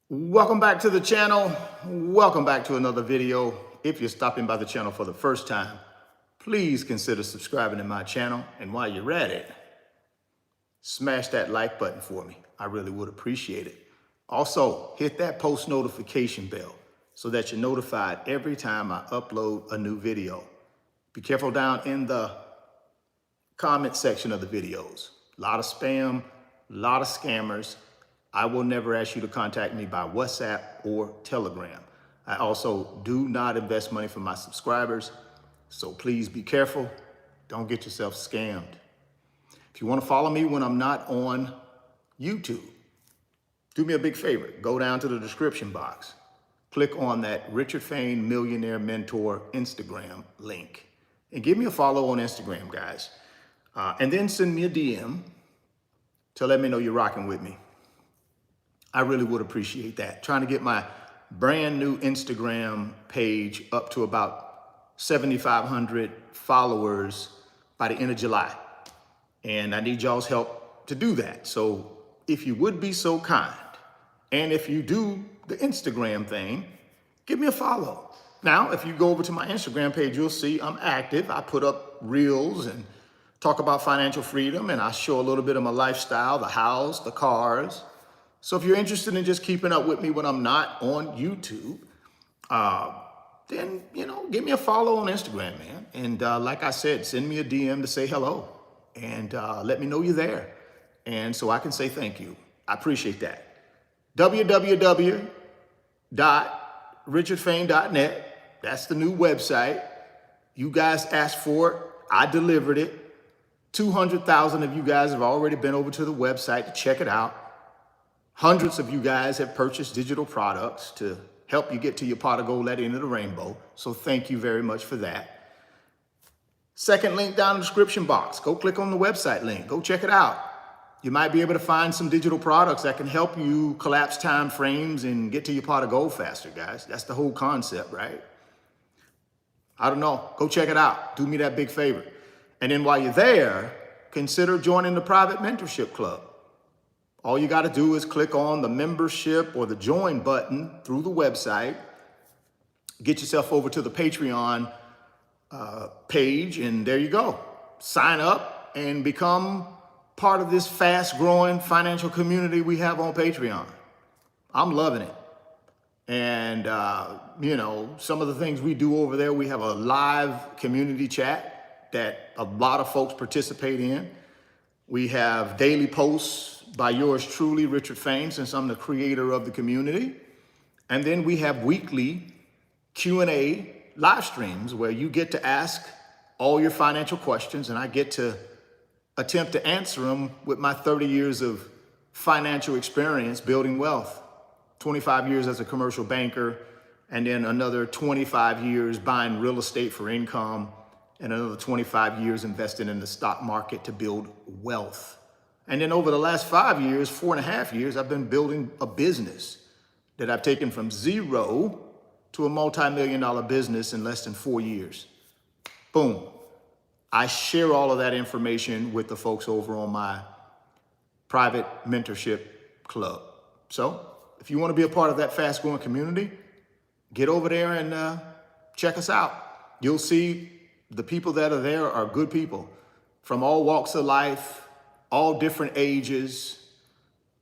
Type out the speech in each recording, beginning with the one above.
Welcome back to the channel. Welcome back to another video. If you're stopping by the channel for the first time, please consider subscribing to my channel. And while you're at it, smash that like button for me. I really would appreciate it. Also, hit that post notification bell so that you're notified every time I upload a new video. Be careful down in the comment section of the videos. A lot of spam, a lot of scammers. I will never ask you to contact me by WhatsApp or Telegram. I also do not invest money for my subscribers, so please be careful. Don't get yourself scammed. If you want to follow me when I'm not on YouTube, do me a big favor. Go down to the description box. Click on that Richard Fain Millionaire Mentor Instagram link and give me a follow on Instagram, guys. And then send me a DM to let me know you're rocking with me. I really would appreciate that. Trying to get my brand new Instagram page up to about 7,500 followers by the end of July. And I need y'all's help to do that. So if you would be so kind, and if you do the Instagram thing, give me a follow. Now, if you go over to my Instagram page, you'll see I'm active. I put up reels and talk about financial freedom, and I show a little bit of my lifestyle, the house, the cars. So if you're interested in just keeping up with me when I'm not on YouTube, then, give me a follow on Instagram, man. And like I said, send me a DM to say hello and let me know you're there. And so I can say thank you. I appreciate that. www.richardfain.net. That's the new website. You guys asked for it. I delivered it. 200,000 of you guys have already been over to the website to check it out. Hundreds of you guys have purchased digital products to help you get to your pot of gold at the end of the rainbow. So thank you very much for that. Second link down in the description box. Go click on the website link. Go check it out. You might be able to find some digital products that can help you collapse time frames and get to your pot of gold faster, guys. That's the whole concept, right? I don't know. Go check it out. Do me that big favor. And then while you're there, consider joining the private mentorship club. All you got to do is click on the membership or the join button through the website. Get yourself over to the Patreon page, and there you go. Sign up and become part of this fast-growing financial community we have on Patreon. I'm loving it. And, some of the things we do over there, we have a live community chat that a lot of folks participate in. We have daily posts by yours truly, Richard Fain, since I'm the creator of the community. And then we have weekly Q&A live streams where you get to ask all your financial questions, and I get to attempt to answer them with my 30 years of financial experience building wealth. 25 years as a commercial banker, and then another 25 years buying real estate for income, and another 25 years investing in the stock market to build wealth. And then over the last 5 years, 4.5 years, I've been building a business that I've taken from zero to a multi-million-dollar business in less than 4 years. Boom. I share all of that information with the folks over on my private mentorship club. So if you want to be a part of that fast-growing community, get over there and check us out. You'll see the people that are there are good people from all walks of life, all different ages,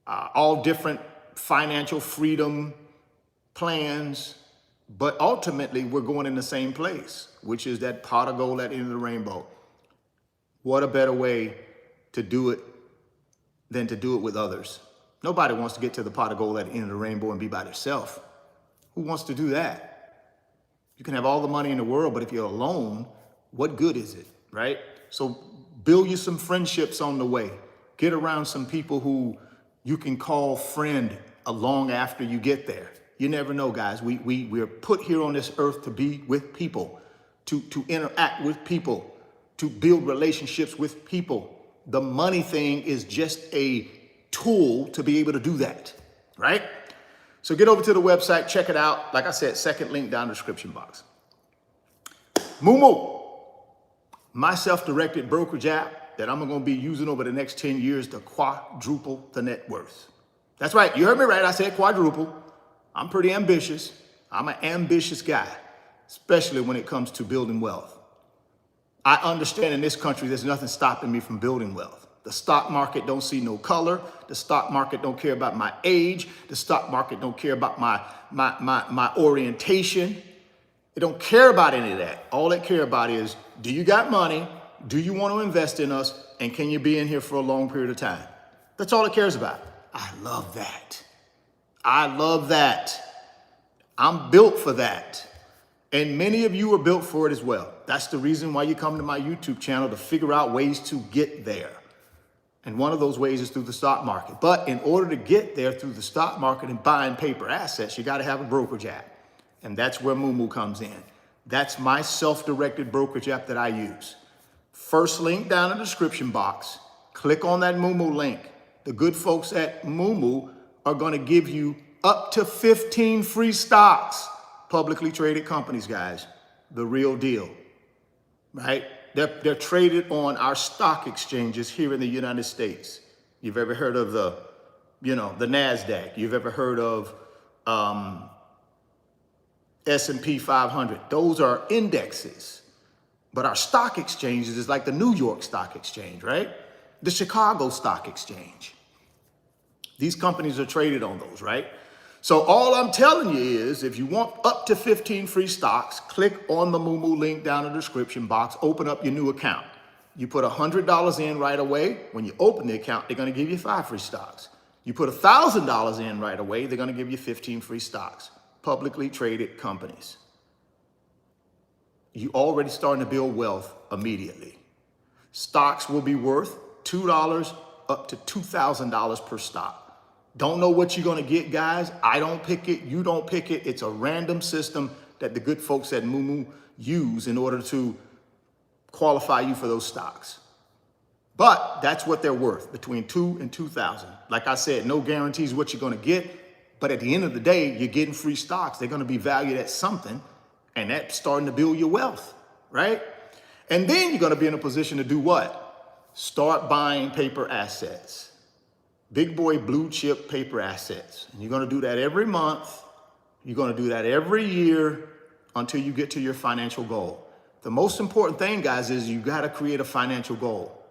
all different financial freedom plans, but ultimately we're going in the same place, which is that pot of gold at the end of the rainbow. What a better way to do it than to do it with others. Nobody wants to get to the pot of gold at the end of the rainbow and be by themselves. Who wants to do that? You can have all the money in the world, but if you're alone, what good is it, right? So build you some friendships on the way. Get around some people who you can call friend along after you get there. You never know, guys. We're put here on this earth to be with people, to interact with people, to build relationships with people. The money thing is just a tool to be able to do that, right? So get over to the website, check it out. Like I said, second link down in the description box. Moomoo, my self-directed brokerage app that I'm going to be using over the next 10 years to quadruple the net worth. That's right. You heard me right. I said quadruple. I'm pretty ambitious. I'm an ambitious guy, especially when it comes to building wealth. I understand in this country, there's nothing stopping me from building wealth. The stock market don't see no color. The stock market don't care about my age. The stock market don't care about my orientation. It don't care about any of that. All it care about is, do you got money? Do you want to invest in us? And can you be in here for a long period of time? That's all it cares about. I love that. I love that. I'm built for that. And many of you are built for it as well. That's the reason why you come to my YouTube channel, to figure out ways to get there. And one of those ways is through the stock market. But in order to get there through the stock market and buying paper assets, you got to have a brokerage app. And that's where Moomoo comes in. That's my self-directed brokerage app that I use. First link down in the description box. Click on that Moomoo link. The good folks at Moomoo are going to give you up to 15 free stocks. Publicly traded companies, guys. The real deal, right? They're traded on our stock exchanges here in the United States. You've ever heard of the NASDAQ? You've ever heard of S&P 500? Those are indexes. But our stock exchanges is like the New York Stock Exchange, right? The Chicago Stock Exchange. These companies are traded on those, right? So all I'm telling you is, if you want up to 15 free stocks, click on the Moomoo link down in the description box, open up your new account. You put $100 in right away. When you open the account, they're going to give you 5 free stocks. You put $1,000 in right away, they're going to give you 15 free stocks. Publicly traded companies. You already starting to build wealth immediately. Stocks will be worth $2 up to $2,000 per stock. Don't know what you're going to get, guys. I don't pick it. You don't pick it. It's a random system that the good folks at Moomoo use in order to qualify you for those stocks. But that's what they're worth, between $2,000 and $2,000. Like I said, no guarantees what you're going to get. But at the end of the day, you're getting free stocks. They're going to be valued at something. And that's starting to build your wealth, right? And then you're going to be in a position to do what? Start buying paper assets. Big boy blue chip paper assets. And you're going to do that every month. You're going to do that every year until you get to your financial goal. The most important thing, guys, is you got to create a financial goal.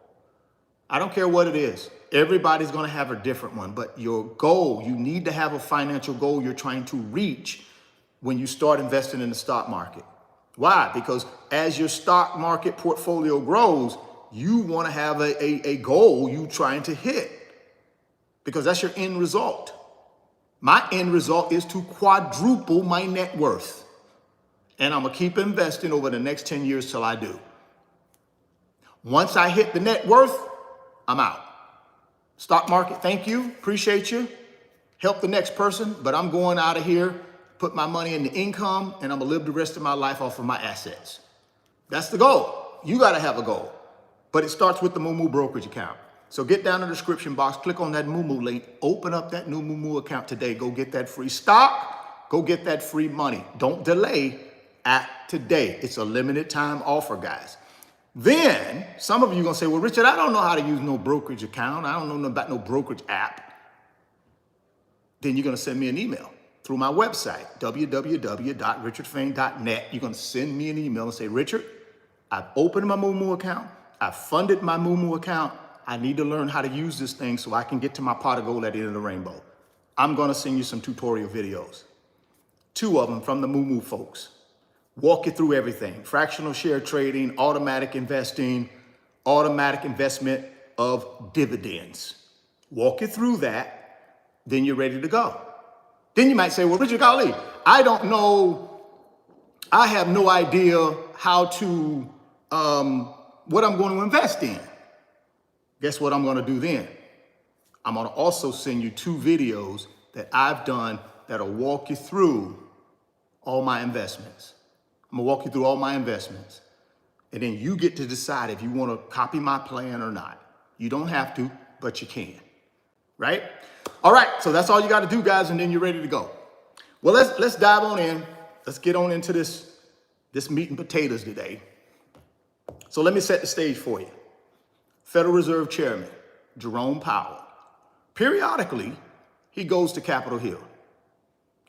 I don't care what it is. Everybody's going to have a different one. But your goal, you need to have a financial goal you're trying to reach when you start investing in the stock market. Why? Because as your stock market portfolio grows, you want to have a goal you trying to hit. Because that's your end result. My end result is to quadruple my net worth. And I'm going to keep investing over the next 10 years till I do. Once I hit the net worth, I'm out. Stock market, thank you. Appreciate you. Help the next person. But I'm going out of here, put my money in the income, and I'm going to live the rest of my life off of my assets. That's the goal. You got to have a goal. But it starts with the Moomoo brokerage account. So get down in the description box, click on that Moomoo link, open up that new Moomoo account today. Go get that free stock. Go get that free money. Don't delay. Act today. It's a limited time offer, guys. Then some of you are going to say, well, Richard, I don't know how to use no brokerage account. I don't know about no brokerage app. Then you're going to send me an email through my website, www.richardfain.net. You're going to send me an email and say, Richard, I've opened my Moomoo account. I've funded my Moomoo account. I need to learn how to use this thing so I can get to my pot of gold at the end of the rainbow. I'm going to send you some tutorial videos. 2 of them from the Moomoo folks. Walk you through everything. Fractional share trading, automatic investing, automatic investment of dividends. Walk you through that. Then you're ready to go. Then you might say, well, Richard Golly, I don't know. I have no idea how to, what I'm going to invest in. Guess what I'm going to do then? I'm going to also send you 2 videos that I've done that'll walk you through all my investments. I'm going to walk you through all my investments. And then you get to decide if you want to copy my plan or not. You don't have to, but you can. Right? All right. So that's all you got to do, guys. And then you're ready to go. Well, let's dive on in. Let's get on into this meat and potatoes today. So let me set the stage for you. Federal Reserve Chairman Jerome Powell. Periodically, he goes to Capitol Hill.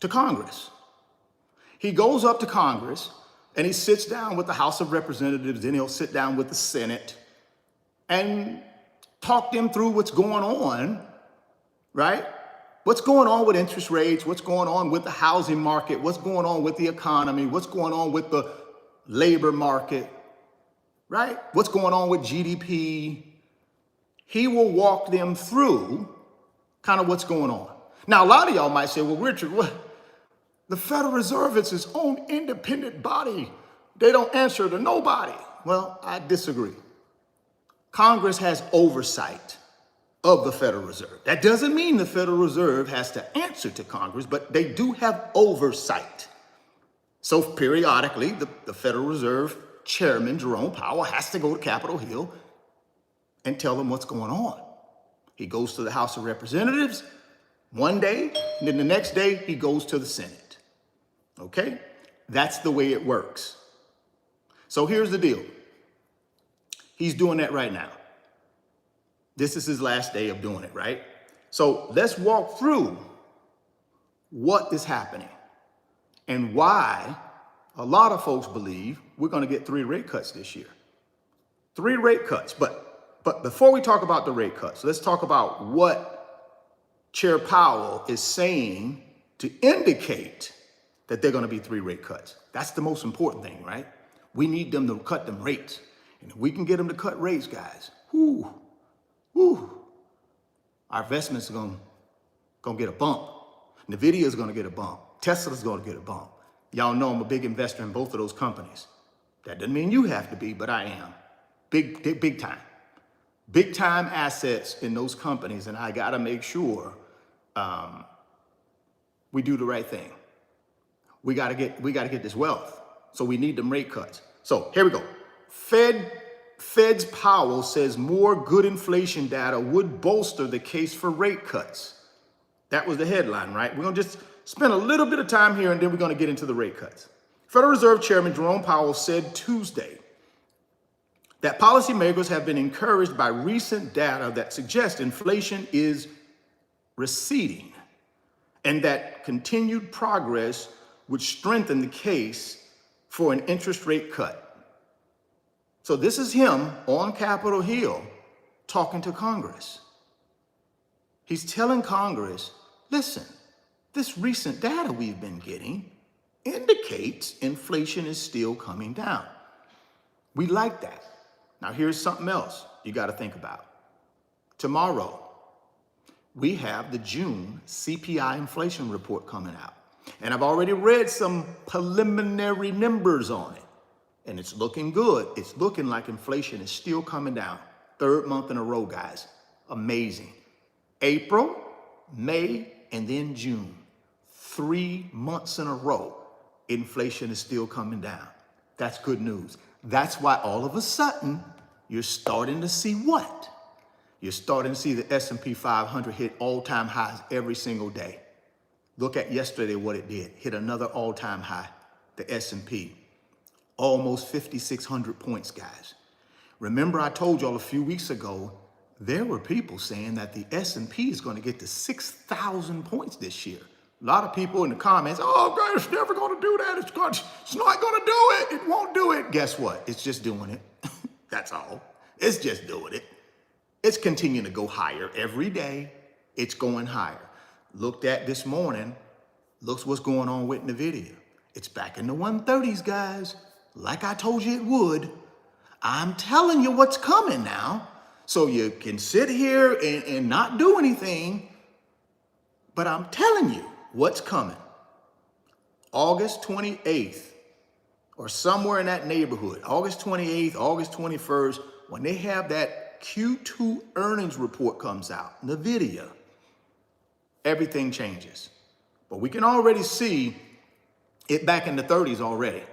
to Congress. He goes up to Congress and he sits down with the House of Representatives, then he'll sit down with the Senate and talk them through what's going on, right? What's going on with interest rates? What's going on with the housing market? What's going on with the economy? What's going on with the labor market, right? What's going on with GDP? He will walk them through kind of what's going on. Now, a lot of y'all might say, well, Richard, what? The Federal Reserve is its own independent body. They don't answer to nobody. Well, I disagree. Congress has oversight of the Federal Reserve. That doesn't mean the Federal Reserve has to answer to Congress, but they do have oversight. So periodically, the Federal Reserve Chairman, Jerome Powell, has to go to Capitol Hill and tell them what's going on. He goes to the House of Representatives one day, and then the next day he goes to the Senate. Okay? That's the way it works. So here's the deal. He's doing that right now. This is his last day of doing it, right? So let's walk through what is happening and why a lot of folks believe we're going to get 3 rate cuts this year. 3 rate cuts. But before we talk about the rate cuts, let's talk about what Chair Powell is saying to indicate that they're going to be 3 rate cuts. That's the most important thing, right? We need them to cut them rates. And if we can get them to cut rates, guys, our investments are going to get a bump. Nvidia is going to get a bump. Tesla's going to get a bump. Y'all know I'm a big investor in both of those companies. That doesn't mean you have to be, but I am. Big time. Big time assets in those companies, and I got to make sure we do the right thing. We got to get this wealth. So we need them rate cuts. So here we go. Fed's Powell says more good inflation data would bolster the case for rate cuts. That was the headline, right? We're going to just spend a little bit of time here and then we're going to get into the rate cuts. Federal Reserve Chairman Jerome Powell said Tuesday that policymakers have been encouraged by recent data that suggest inflation is receding and that continued progress would strengthen the case for an interest rate cut. So this is him on Capitol Hill talking to Congress. He's telling Congress, listen, this recent data we've been getting indicates inflation is still coming down. We like that. Now here's something else you got to think about. Tomorrow, we have the June CPI inflation report coming out. And I've already read some preliminary numbers on it. And it's looking good. It's looking like inflation is still coming down. 3rd month in a row, guys. Amazing. April, May, and then June. 3 months in a row, inflation is still coming down. That's good news. That's why all of a sudden, you're starting to see what? You're starting to see the S&P 500 hit all-time highs every single day. Look at yesterday what it did. Hit another all-time high, the S&P. Almost 5,600 points, guys. Remember I told y'all a few weeks ago, there were people saying that the S&P is going to get to 6,000 points this year. A lot of people in the comments, oh, God, it's never going to do that. It's not going to do it. It won't do it. Guess what? It's just doing it. That's all. It's just doing it. It's continuing to go higher every day. It's going higher. Looked at this morning, looks what's going on with Nvidia. It's back in the 130s, guys. Like I told you it would. I'm telling you what's coming now. So you can sit here and not do anything, but I'm telling you what's coming. August 28th, or somewhere in that neighborhood, August 28th, August 21st, when they have that Q2 earnings report comes out, Nvidia, everything changes. But we can already see it back in the 30s already.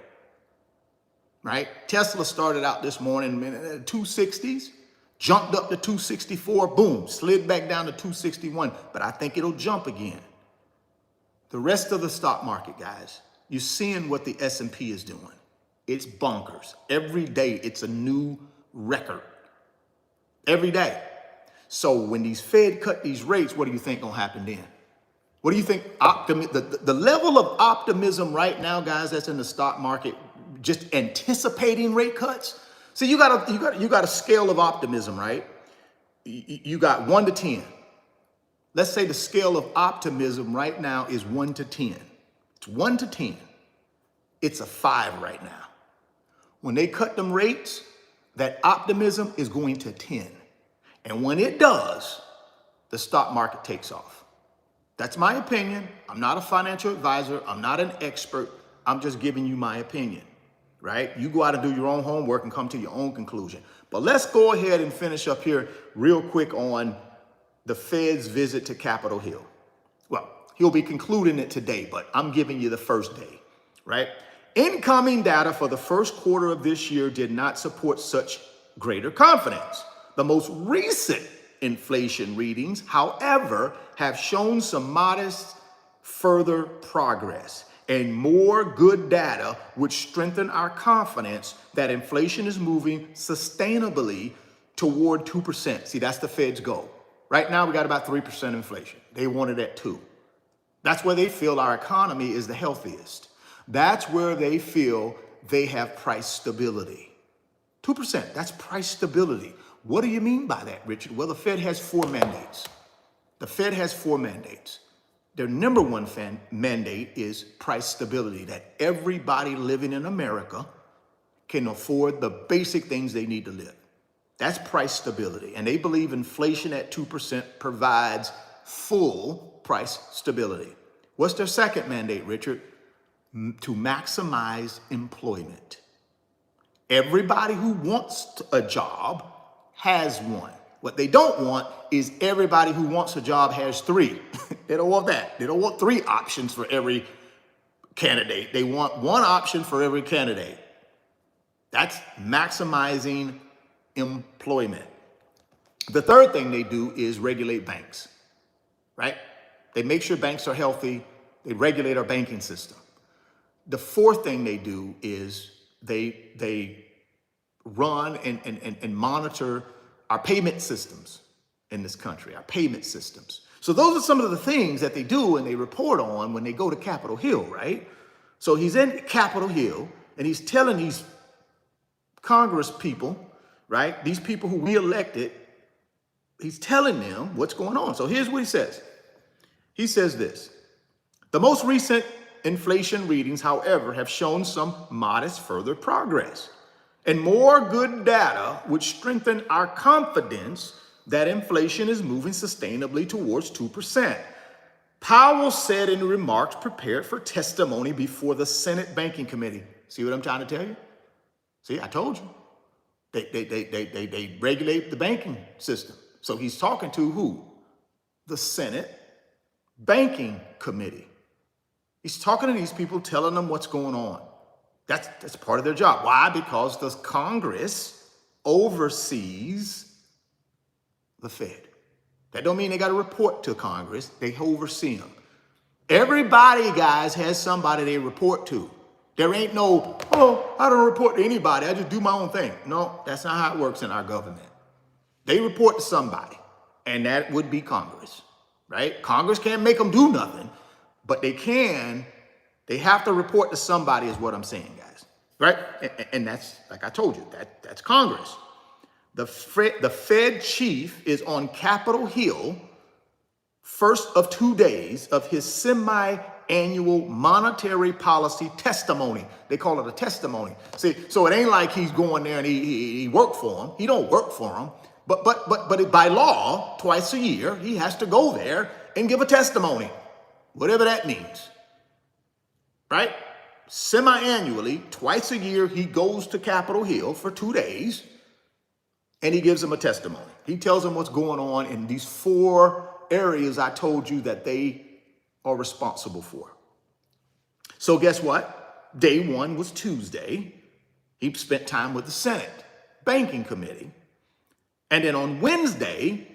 Right? Tesla started out this morning in the 260s, jumped up to 264, boom, slid back down to 261, but I think it'll jump again. The rest of the stock market, guys, you're seeing what the S&P is doing. It's bonkers. Every day, it's a new record. Every day. So when these Fed cut these rates, what do you think gonna happen then? What do you think? The level of optimism right now, guys, that's in the stock market, just anticipating rate cuts. So you got a scale of optimism, right? You got 1 to 10. Let's say the scale of optimism right now is 1 to 10. It's 1 to 10. It's a 5 right now. When they cut them rates, that optimism is going to 10. And when it does, the stock market takes off. That's my opinion. I'm not a financial advisor. I'm not an expert. I'm just giving you my opinion, right? You go out and do your own homework and come to your own conclusion. But let's go ahead and finish up here real quick on the Fed's visit to Capitol Hill. Well, he'll be concluding it today, but I'm giving you the first day, right? Incoming data for the first quarter of this year did not support such greater confidence. The most recent inflation readings, however, have shown some modest further progress and more good data, which strengthen our confidence that inflation is moving sustainably toward 2%. See, that's the Fed's goal. Right now, we got about 3% inflation. They want it at 2%. That's where they feel our economy is the healthiest. That's where they feel they have price stability. 2%, that's price stability. What do you mean by that, Richard? Well, the Fed has 4 mandates. The Fed has 4 mandates. Their number one mandate is price stability, that everybody living in America can afford the basic things they need to live. That's price stability. And they believe inflation at 2% provides full price stability. What's their second mandate, Richard? To maximize employment. Everybody who wants a job has one. What they don't want is everybody who wants a job has 3. They don't want that. They don't want 3 options for every candidate. They want 1 option for every candidate. That's maximizing employment. The third thing they do is regulate banks, right? They make sure banks are healthy. They regulate our banking system. The fourth thing they do is they run and monitor our payment systems in this country, our payment systems. So those are some of the things that they do and they report on when they go to Capitol Hill, right? So he's in Capitol Hill and he's telling these Congress people, right? These people who we elected, he's telling them what's going on. So here's what he says. He says this: the most recent inflation readings, however, have shown some modest further progress and more good data, which strengthen our confidence that inflation is moving sustainably towards 2%. Powell said in remarks prepared for testimony before the Senate Banking Committee. See what I'm trying to tell you? See, I told you. They regulate the banking system. So he's talking to who? The Senate Banking Committee. He's talking to these people, telling them what's going on. That's part of their job. Why? Because the Congress oversees the Fed. That don't mean they got to report to Congress. They oversee them. Everybody, guys, has somebody they report to. There ain't no, oh, I don't report to anybody. I just do my own thing. No, that's not how it works in our government. They report to somebody, and that would be Congress, right? Congress can't make them do nothing, but they have to report to somebody is what I'm saying, guys, right? And that's, like I told you, that's Congress. The Fed chief is on Capitol Hill, first of 2 days of his semi-annual monetary policy testimony. They call it a testimony. See, so it ain't like he's going there and he worked for them. He don't work for them. But by law, twice a year, he has to go there and give a testimony, whatever that means, right? Semi-annually, twice a year, he goes to Capitol Hill for 2 days and he gives them a testimony. He tells them what's going on in these 4 areas I told you that they are responsible for. So guess what? Day 1 was Tuesday. He spent time with the Senate Banking Committee. And then on Wednesday,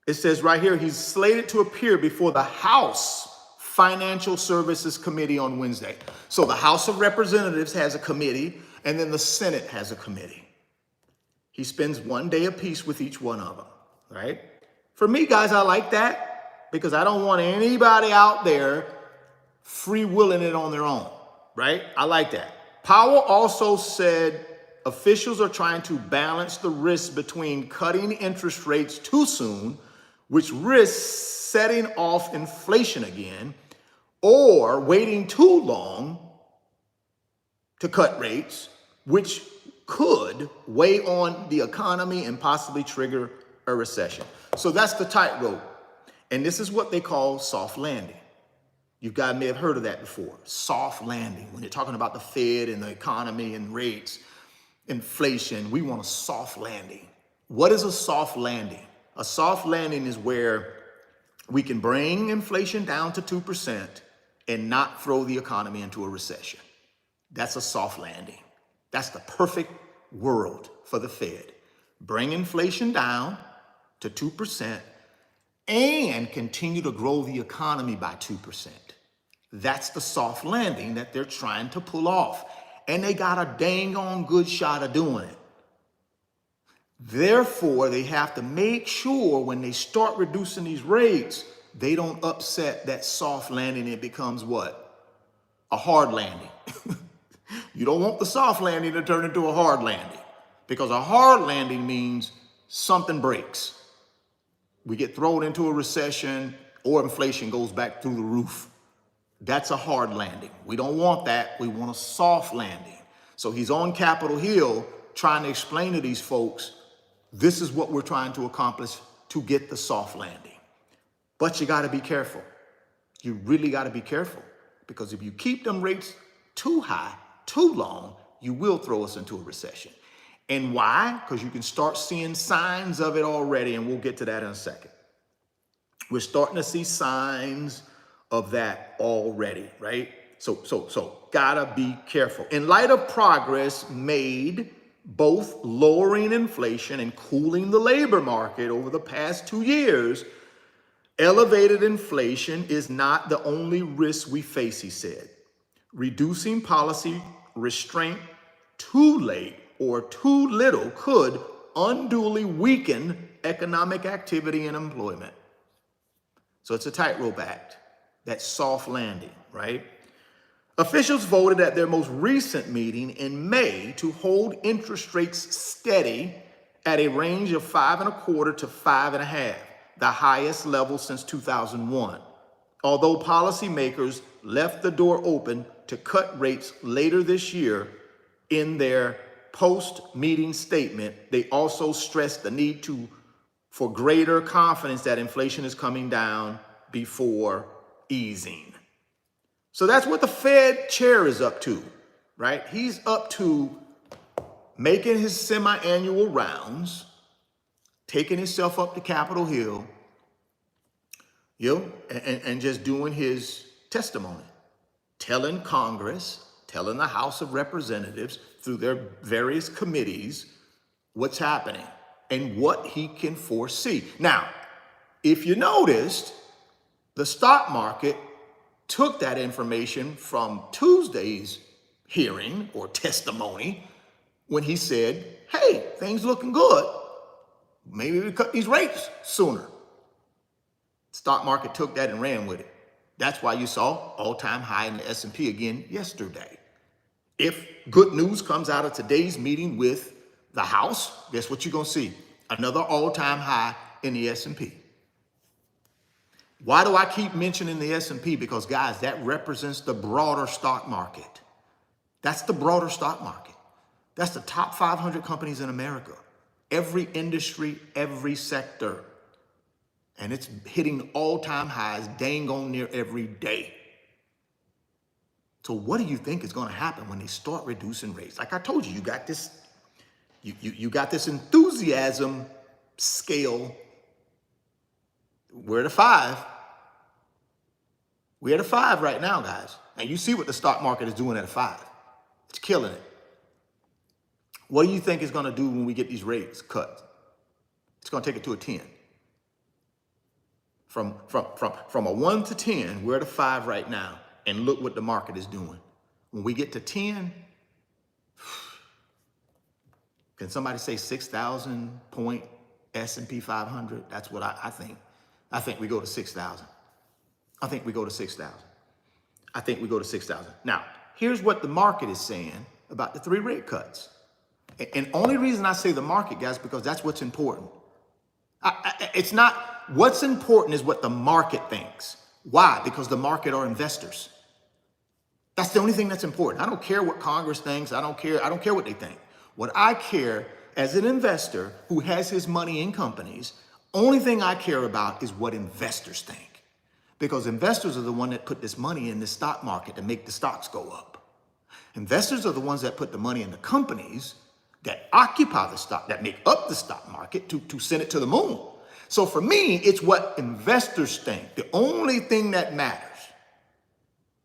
it says right here, he's slated to appear before the House Financial Services Committee on Wednesday. So the House of Representatives has a committee, and then the Senate has a committee. He spends 1 day apiece with each one of them, right? For me, guys, I like that Because I don't want anybody out there free-willing it on their own, right? I like that. Powell also said officials are trying to balance the risk between cutting interest rates too soon, which risks setting off inflation again, or waiting too long to cut rates, which could weigh on the economy and possibly trigger a recession. So that's the tightrope. And this is what they call soft landing. You guys may have heard of that before. Soft landing. When you're talking about the Fed and the economy and rates, inflation, we want a soft landing. What is a soft landing? A soft landing is where we can bring inflation down to 2% and not throw the economy into a recession. That's a soft landing. That's the perfect world for the Fed. Bring inflation down to 2% and continue to grow the economy by 2%. That's the soft landing that they're trying to pull off. And they got a dang on good shot of doing it. Therefore, they have to make sure when they start reducing these rates, they don't upset that soft landing. It becomes what? A hard landing. You don't want the soft landing to turn into a hard landing, because a hard landing means something breaks. We get thrown into a recession or inflation goes back through the roof. That's a hard landing. We don't want that. We want a soft landing. So he's on Capitol Hill trying to explain to these folks, this is what we're trying to accomplish to get the soft landing. But you got to be careful. You really got to be careful, because if you keep them rates too high, too long, you will throw us into a recession. And why? Because you can start seeing signs of it already, and we'll get to that in a second. We're starting to see signs of that already, right? So gotta be careful. In light of progress made both lowering inflation and cooling the labor market over the past 2 years, elevated inflation is not the only risk we face, he said. Reducing policy restraint too late or too little could unduly weaken economic activity and employment. So it's a tightrope act, that soft landing, right? Officials voted at their most recent meeting in May to hold interest rates steady at a range of 5.25% to 5.5%, the highest level since 2001. Although policymakers left the door open to cut rates later this year, in their post-meeting statement, they also stressed the need for greater confidence that inflation is coming down before easing. So that's what the Fed chair is up to, right? He's up to making his semi-annual rounds, taking himself up to Capitol Hill, and just doing his testimony, telling Congress, telling the House of Representatives through their various committees what's happening and what he can foresee. Now, if you noticed, the stock market took that information from Tuesday's hearing or testimony when he said, hey, things looking good. Maybe we cut these rates sooner. Stock market took that and ran with it. That's why you saw all-time high in the S&P again yesterday. If good news comes out of today's meeting with the House, guess what you're going to see? Another all-time high in the S&P. Why do I keep mentioning the S&P? Because, guys, that represents the broader stock market. That's the broader stock market. That's the top 500 companies in America. Every industry, every sector. And it's hitting all-time highs dang on near every day. So what do you think is going to happen when they start reducing rates? Like I told you, you got this, you got this enthusiasm scale. We're at a 5. We're at a 5 right now, guys. And you see what the stock market is doing at a 5. It's killing it. What do you think it's going to do when we get these rates cut? It's going to take it to a 10. From a 1 to 10, we're at a 5 right now. And look what the market is doing. When we get to 10, can somebody say 6,000 point S&P 500? That's what I think. I think we go to 6,000. I think we go to 6,000. I think we go to 6,000. Now, here's what the market is saying about the 3 rate cuts. And only reason I say the market, guys, because that's what's important. It's not, what's important is what the market thinks. Why? Because the market are investors. That's the only thing that's important. I don't care what Congress thinks. I don't care what they think. What I care as an investor who has his money in companies, only thing I care about is what investors think. Because investors are the one that put this money in the stock market to make the stocks go up. Investors are the ones that put the money in the companies that occupy the stock, that make up the stock market to send it to the moon. So for me, it's what investors think. The only thing that matters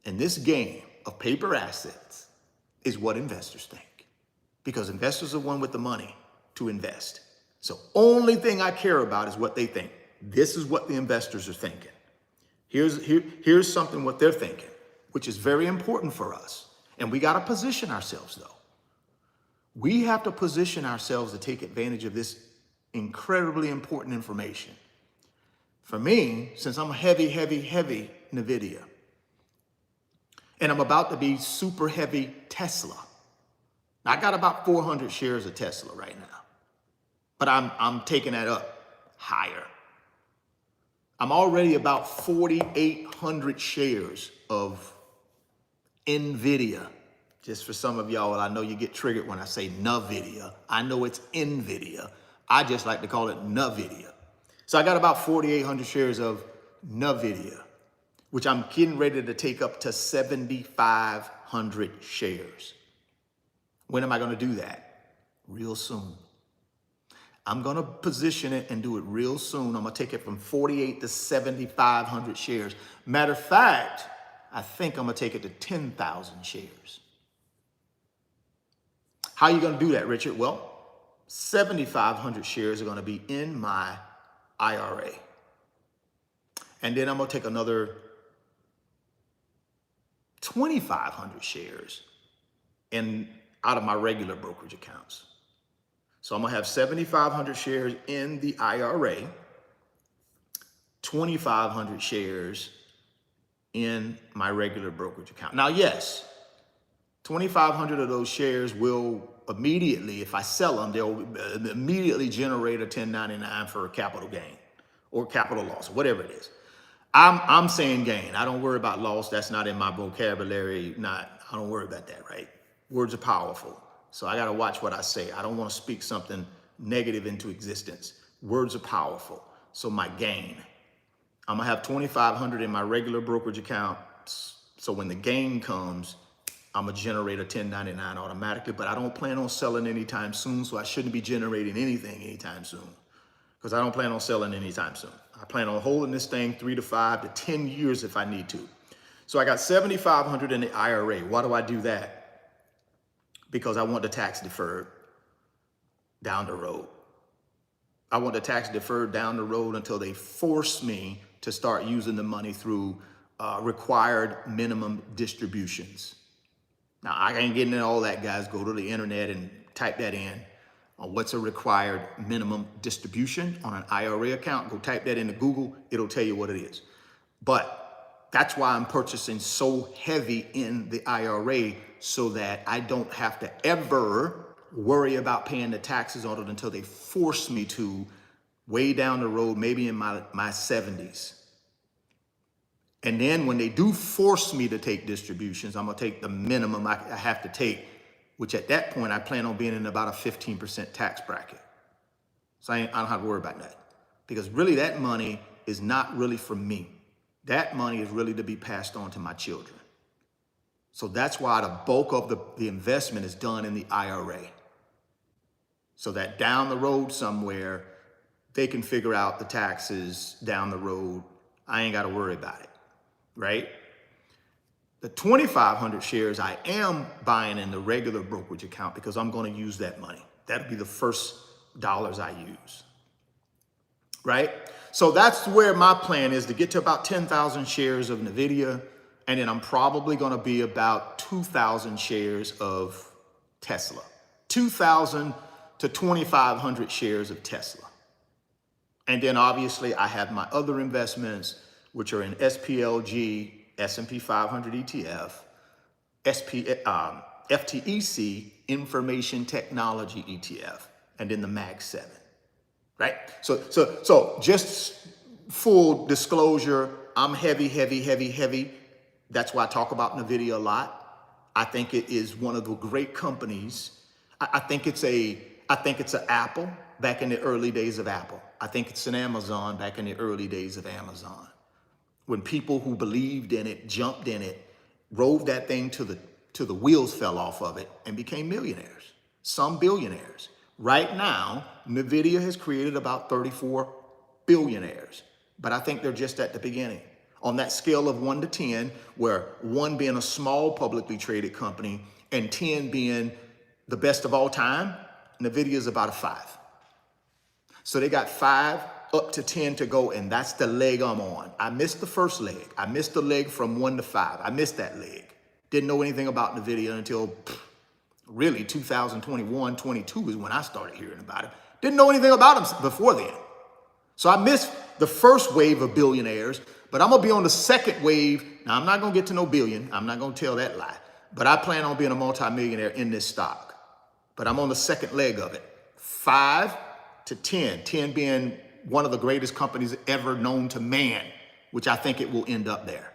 in this game of paper assets is what investors think. Because investors are the one with the money to invest. So only thing I care about is what they think. This is what the investors are thinking. Here's something what they're thinking, which is very important for us. And we got to position ourselves though. We have to position ourselves to take advantage of this incredibly important information. For me, since I'm heavy Nvidia, and I'm about to be super heavy Tesla. I got about 400 shares of Tesla right now, but I'm taking that up higher. I'm already about 4,800 shares of Nvidia. Just for some of y'all, I know you get triggered when I say Nvidia. I know it's Nvidia. I just like to call it Nvidia. So I got about 4,800 shares of Nvidia, which I'm getting ready to take up to 7,500 shares. When am I going to do that? Real soon. I'm going to position it and do it real soon. I'm going to take it from 48 to 7,500 shares. Matter of fact, I think I'm going to take it to 10,000 shares. How are you going to do that, Richard? Well, 7,500 shares are going to be in my IRA. And then I'm going to take another 2,500 shares out of my regular brokerage accounts. So I'm going to have 7,500 shares in the IRA, 2,500 shares in my regular brokerage account. Now, yes, 2,500 of those shares will immediately, if I sell them, they'll immediately generate a 1099 for a capital gain or capital loss, or whatever it is. I'm saying gain. I don't worry about loss. That's not in my vocabulary. I don't worry about that, right? Words are powerful. So I got to watch what I say. I don't want to speak something negative into existence. Words are powerful. So my gain, I'm going to have 2,500 in my regular brokerage account. So when the gain comes, I'm going to generate a 1099 automatically, but I don't plan on selling anytime soon. So I shouldn't be generating anything anytime soon because I don't plan on selling anytime soon. I plan on holding this thing 3 to 5 to 10 years if I need to. So I got 7,500 in the IRA. Why do I do that? Because I want the tax deferred down the road. I want the tax deferred down the road until they force me to start using the money through required minimum distributions. Now, I ain't getting into all that, guys. Go to the internet and type that in. What's a required minimum distribution on an IRA account? Go type that into Google. It'll tell you what it is. But that's why I'm purchasing so heavy in the IRA so that I don't have to ever worry about paying the taxes on it until they force me to way down the road, maybe in my 70s. And then when they do force me to take distributions, I'm going to take the minimum I have to take, which at that point, I plan on being in about a 15% tax bracket. So I don't have to worry about that. Because really that money is not really for me. That money is really to be passed on to my children. So that's why the bulk of the investment is done in the IRA. So that down the road somewhere, they can figure out the taxes down the road. I ain't got to worry about it, right? The 2,500 shares I am buying in the regular brokerage account because I'm going to use that money. That'll be the first dollars I use, right? So that's where my plan is, to get to about 10,000 shares of Nvidia. And then I'm probably going to be about 2,000 shares of Tesla, 2,000 to 2,500 shares of Tesla. And then obviously I have my other investments, which are in SPLG, S&P 500 ETF, FTEC, Information Technology ETF, and then the Mag 7, right? So just full disclosure, I'm heavy. That's why I talk about Nvidia a lot. I think it is one of the great companies. I think it's an Apple back in the early days of Apple. I think it's an Amazon back in the early days of Amazon. When people who believed in it, jumped in it, rode that thing till the wheels fell off of it and became millionaires, some billionaires. Right now, Nvidia has created about 34 billionaires, but I think they're just at the beginning. On that scale of 1 to 10, where 1 being a small publicly traded company and 10 being the best of all time, Nvidia is about a 5. So they got 5 up to 10 to go, and that's the leg I'm on. I missed the first leg. I missed the leg from 1 to 5. I missed that leg. Didn't know anything about Nvidia until really 2021, 22 is when I started hearing about it. Didn't know anything about them before then. So I missed the first wave of billionaires, but I'm gonna be on the second wave. Now I'm not gonna get to no billion. I'm not gonna tell that lie, but I plan on being a multimillionaire in this stock. But I'm on the second leg of it. 5 to 10, 10 being one of the greatest companies ever known to man, which I think it will end up there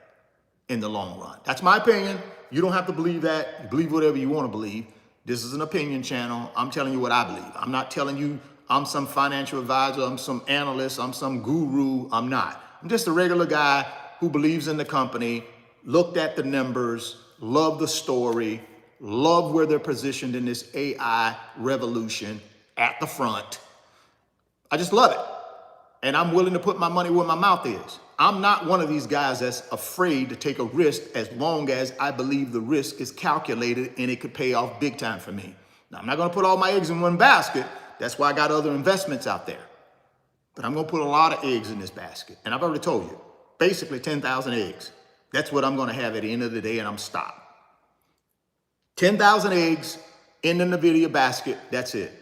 in the long run. That's my opinion. You don't have to believe that. Believe whatever you want to believe. This is an opinion channel. I'm telling you what I believe. I'm not telling you I'm some financial advisor, I'm some analyst, I'm some guru. I'm not. I'm just a regular guy who believes in the company, looked at the numbers, loved the story, love where they're positioned in this AI revolution at the front. I just love it. And I'm willing to put my money where my mouth is. I'm not one of these guys that's afraid to take a risk as long as I believe the risk is calculated and it could pay off big time for me. Now, I'm not gonna put all my eggs in one basket. That's why I got other investments out there. But I'm gonna put a lot of eggs in this basket. And I've already told you, basically 10,000 eggs. That's what I'm gonna have at the end of the day, and I'm stopped. 10,000 eggs in the Nvidia basket, that's it.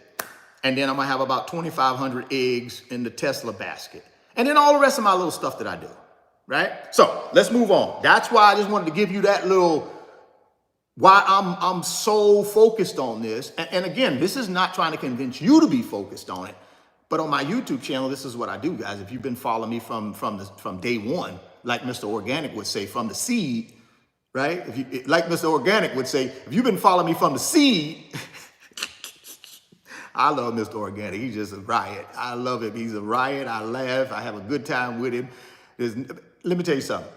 And then I'm gonna have about 2,500 eggs in the Tesla basket. And then all the rest of my little stuff that I do, right? So let's move on. That's why I just wanted to give you that little, why I'm so focused on this. And again, this is not trying to convince you to be focused on it, but on my YouTube channel, this is what I do, guys. If you've been following me from day one, like Mr. Organic would say, from the seed, right? Like Mr. Organic would say, if you've been following me from the seed, I love Mr. Organic. He's just a riot. I love him. He's a riot. I laugh. I have a good time with him. Let me tell you something.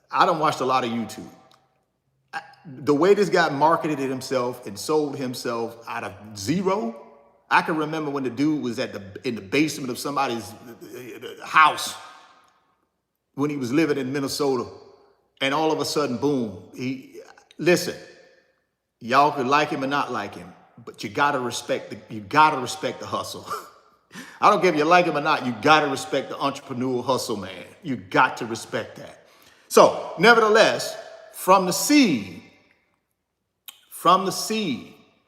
I don't watch a lot of YouTube. The way this guy marketed himself and sold himself out of zero, I can remember when the dude was in the basement of somebody's house when he was living in Minnesota, and all of a sudden, boom. Listen, y'all could like him or not like him, but you gotta respect the hustle. I don't care if you like him or not, you gotta respect the entrepreneurial hustle, man. You got to respect that. So, nevertheless, from the seed,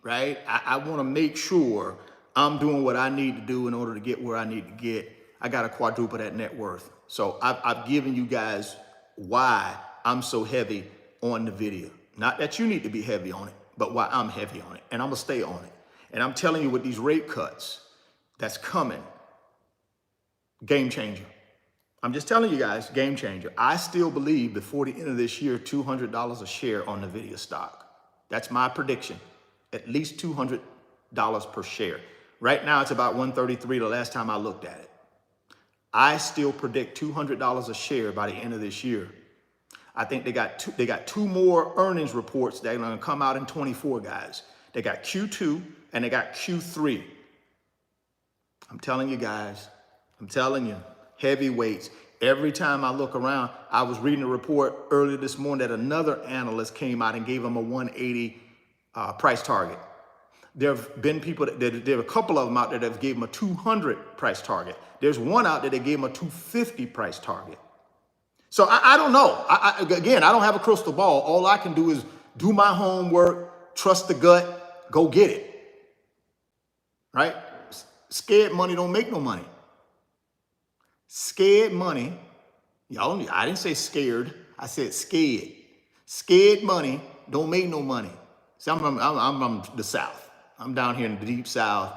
right? I wanna make sure I'm doing what I need to do in order to get where I need to get. I gotta quadruple that net worth. So I've given you guys why I'm so heavy on Nvidia. Not that you need to be heavy on it, but why I'm heavy on it. And I'm gonna stay on it. And I'm telling you, with these rate cuts that's coming, game changer. I'm just telling you guys, game changer. I still believe before the end of this year, $200 a share on Nvidia stock. That's my prediction. At least $200 per share. Right now, it's about $133 the last time I looked at it. I still predict $200 a share by the end of this year. I think they got two more earnings reports that are gonna come out in 24, guys. They got Q2 and they got Q3. I'm telling you guys, I'm telling you, heavyweights. Every time I look around, I was reading a report earlier this morning that another analyst came out and gave them a 180 price target. There have been people, there are a couple of them out there that have gave them a 200 price target. There's one out there that gave them a 250 price target. So I don't know. Again, I don't have a crystal ball. All I can do is do my homework, trust the gut, go get it. Right? Scared money don't make no money. Scared money, y'all, I didn't say scared, I said scared. Scared money don't make no money. See, I'm from the South. I'm down here in the deep South.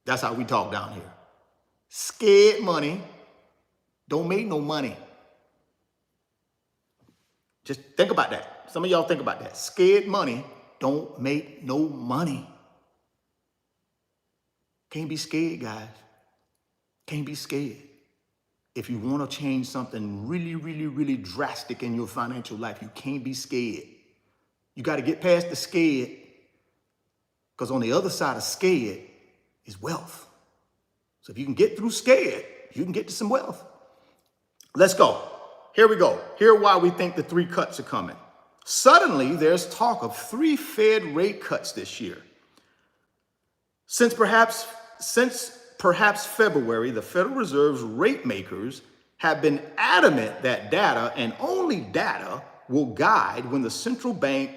That's how we talk down here. Scared money don't make no money. Just think about that. Some of y'all think about that. Scared money don't make no money. Can't be scared, guys. Can't be scared. If you want to change something really, really, really drastic in your financial life, you can't be scared. You got to get past the scared, because on the other side of scared is wealth. So if you can get through scared, you can get to some wealth. Let's go. Here we go. Here why we think the 3 cuts are coming. Suddenly, there's talk of 3 Fed rate cuts this year. Since perhaps February, the Federal Reserve's rate makers have been adamant that data and only data will guide when the central bank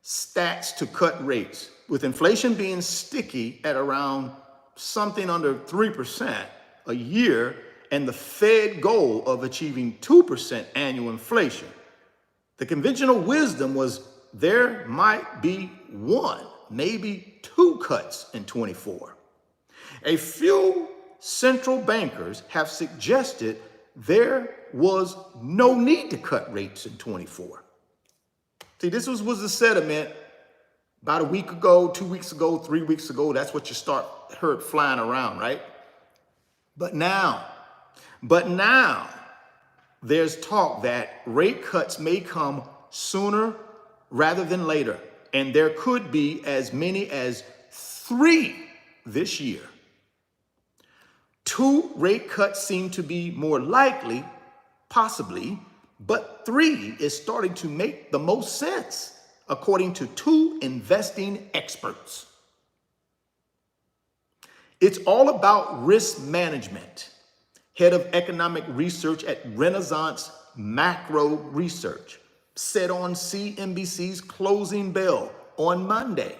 starts to cut rates. With inflation being sticky at around something under 3% a year and the Fed goal of achieving 2% annual inflation, the conventional wisdom was there might be 1, maybe 2 cuts in 24. A few central bankers have suggested there was no need to cut rates in 24. See, this was the sentiment about a week ago, 2 weeks ago, 3 weeks ago. That's what you heard flying around, right? But now, there's talk that rate cuts may come sooner rather than later, and there could be as many as 3 this year. 2 rate cuts seem to be more likely, possibly, but 3 is starting to make the most sense, according to 2 investing experts. It's all about risk management. Head of economic research at Renaissance Macro Research said on CNBC's Closing Bell on Monday,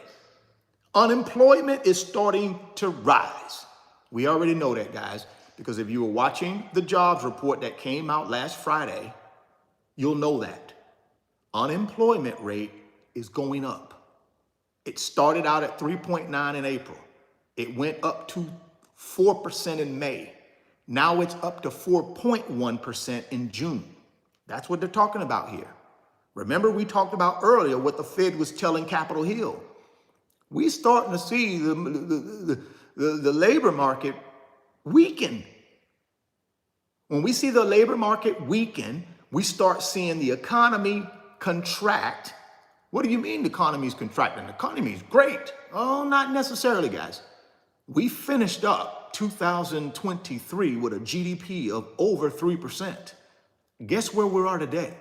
unemployment is starting to rise. We already know that, guys, because if you were watching the jobs report that came out last Friday, you'll know that. Unemployment rate is going up. It started out at 3.9 in April. It went up to 4% in May. Now it's up to 4.1% in June. That's what they're talking about here. Remember, we talked about earlier what the Fed was telling Capitol Hill. We're starting to see the labor market weaken. When we see the labor market weaken, we start seeing the economy contract. What do you mean the economy is contracting? The economy is great. Oh, not necessarily, guys. We finished up 2023 with a GDP of over 3%. Guess where we are today?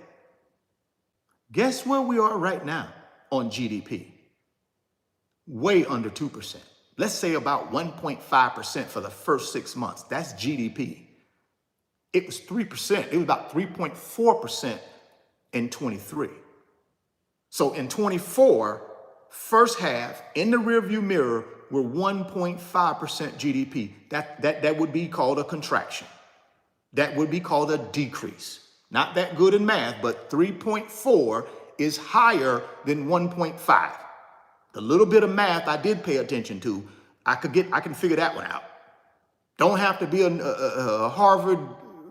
Guess where we are right now on GDP? Way under 2%. Let's say about 1.5% for the first 6 months. That's GDP. It was 3%. It was about 3.4% in 23. So in 24, first half, in the rearview mirror, we're 1.5% GDP. That would be called a contraction. That would be called a decrease. Not that good in math, but 3.4 is higher than 1.5. The little bit of math I did pay attention to, I can figure that one out. Don't have to be a Harvard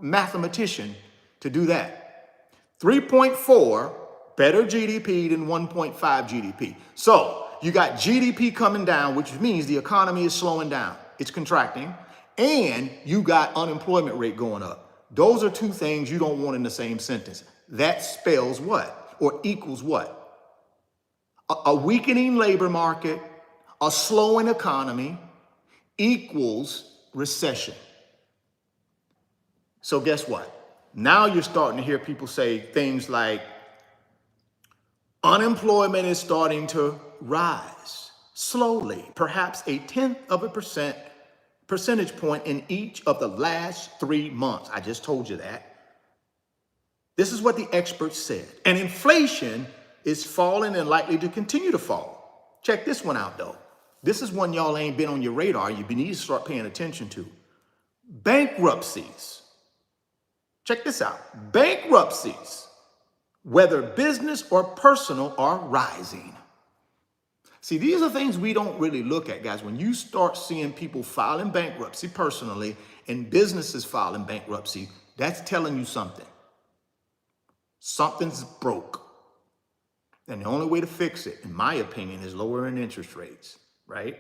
mathematician to do that. 3.4, better GDP than 1.5 GDP. So you got GDP coming down, which means the economy is slowing down. It's contracting. And you got unemployment rate going up. Those are 2 things you don't want in the same sentence. That spells what? Or equals what? A weakening labor market, a slowing economy equals recession. So guess what? Now you're starting to hear people say things like unemployment is starting to rise slowly, perhaps 0.1% percentage point in each of the last 3 months. I just told you that. This is what the experts said. And inflation is falling and likely to continue to fall. Check this one out, though. This is one y'all ain't been on your radar. You need to start paying attention to. Bankruptcies. Check this out. Bankruptcies, whether business or personal, are rising. See, these are things we don't really look at, guys. When you start seeing people filing bankruptcy personally and businesses filing bankruptcy, that's telling you something. Something's broke. And the only way to fix it, in my opinion, is lowering interest rates, right?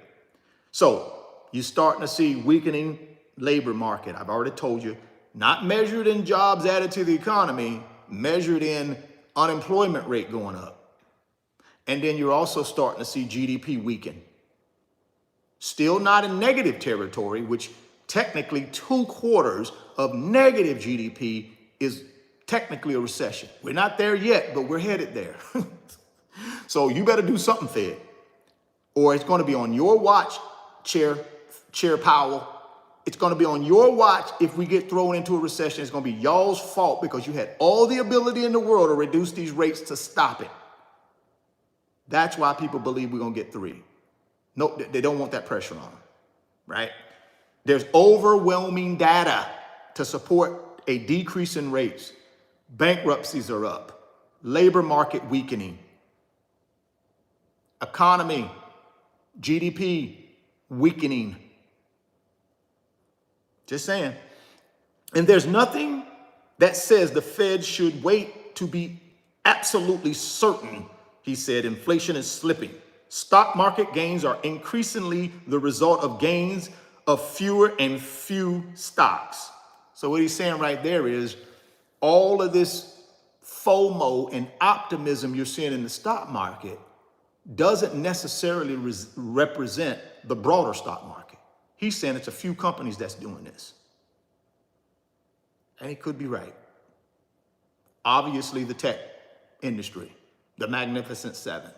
So you're starting to see weakening labor market. I've already told you, not measured in jobs added to the economy, measured in unemployment rate going up. And then you're also starting to see GDP weaken. Still not in negative territory, which technically 2 quarters of negative GDP is technically a recession. We're not there yet, but we're headed there. So you better do something, Fed, or it's going to be on your watch, Chair Powell. It's going to be on your watch if we get thrown into a recession. It's going to be y'all's fault because you had all the ability in the world to reduce these rates to stop it. That's why people believe we're going to get 3. No, they don't want that pressure on them, right? There's overwhelming data to support a decrease in rates. Bankruptcies are up. Labor market weakening. Economy, GDP weakening. Just saying. And there's nothing that says the Fed should wait to be absolutely certain. He said inflation is slipping. Stock market gains are increasingly the result of gains of fewer and few stocks. So what he's saying right there is all of this FOMO and optimism you're seeing in the stock market doesn't necessarily represent the broader stock market. He's saying it's a few companies that's doing this. And he could be right. Obviously, the tech industry, the Magnificent Seven,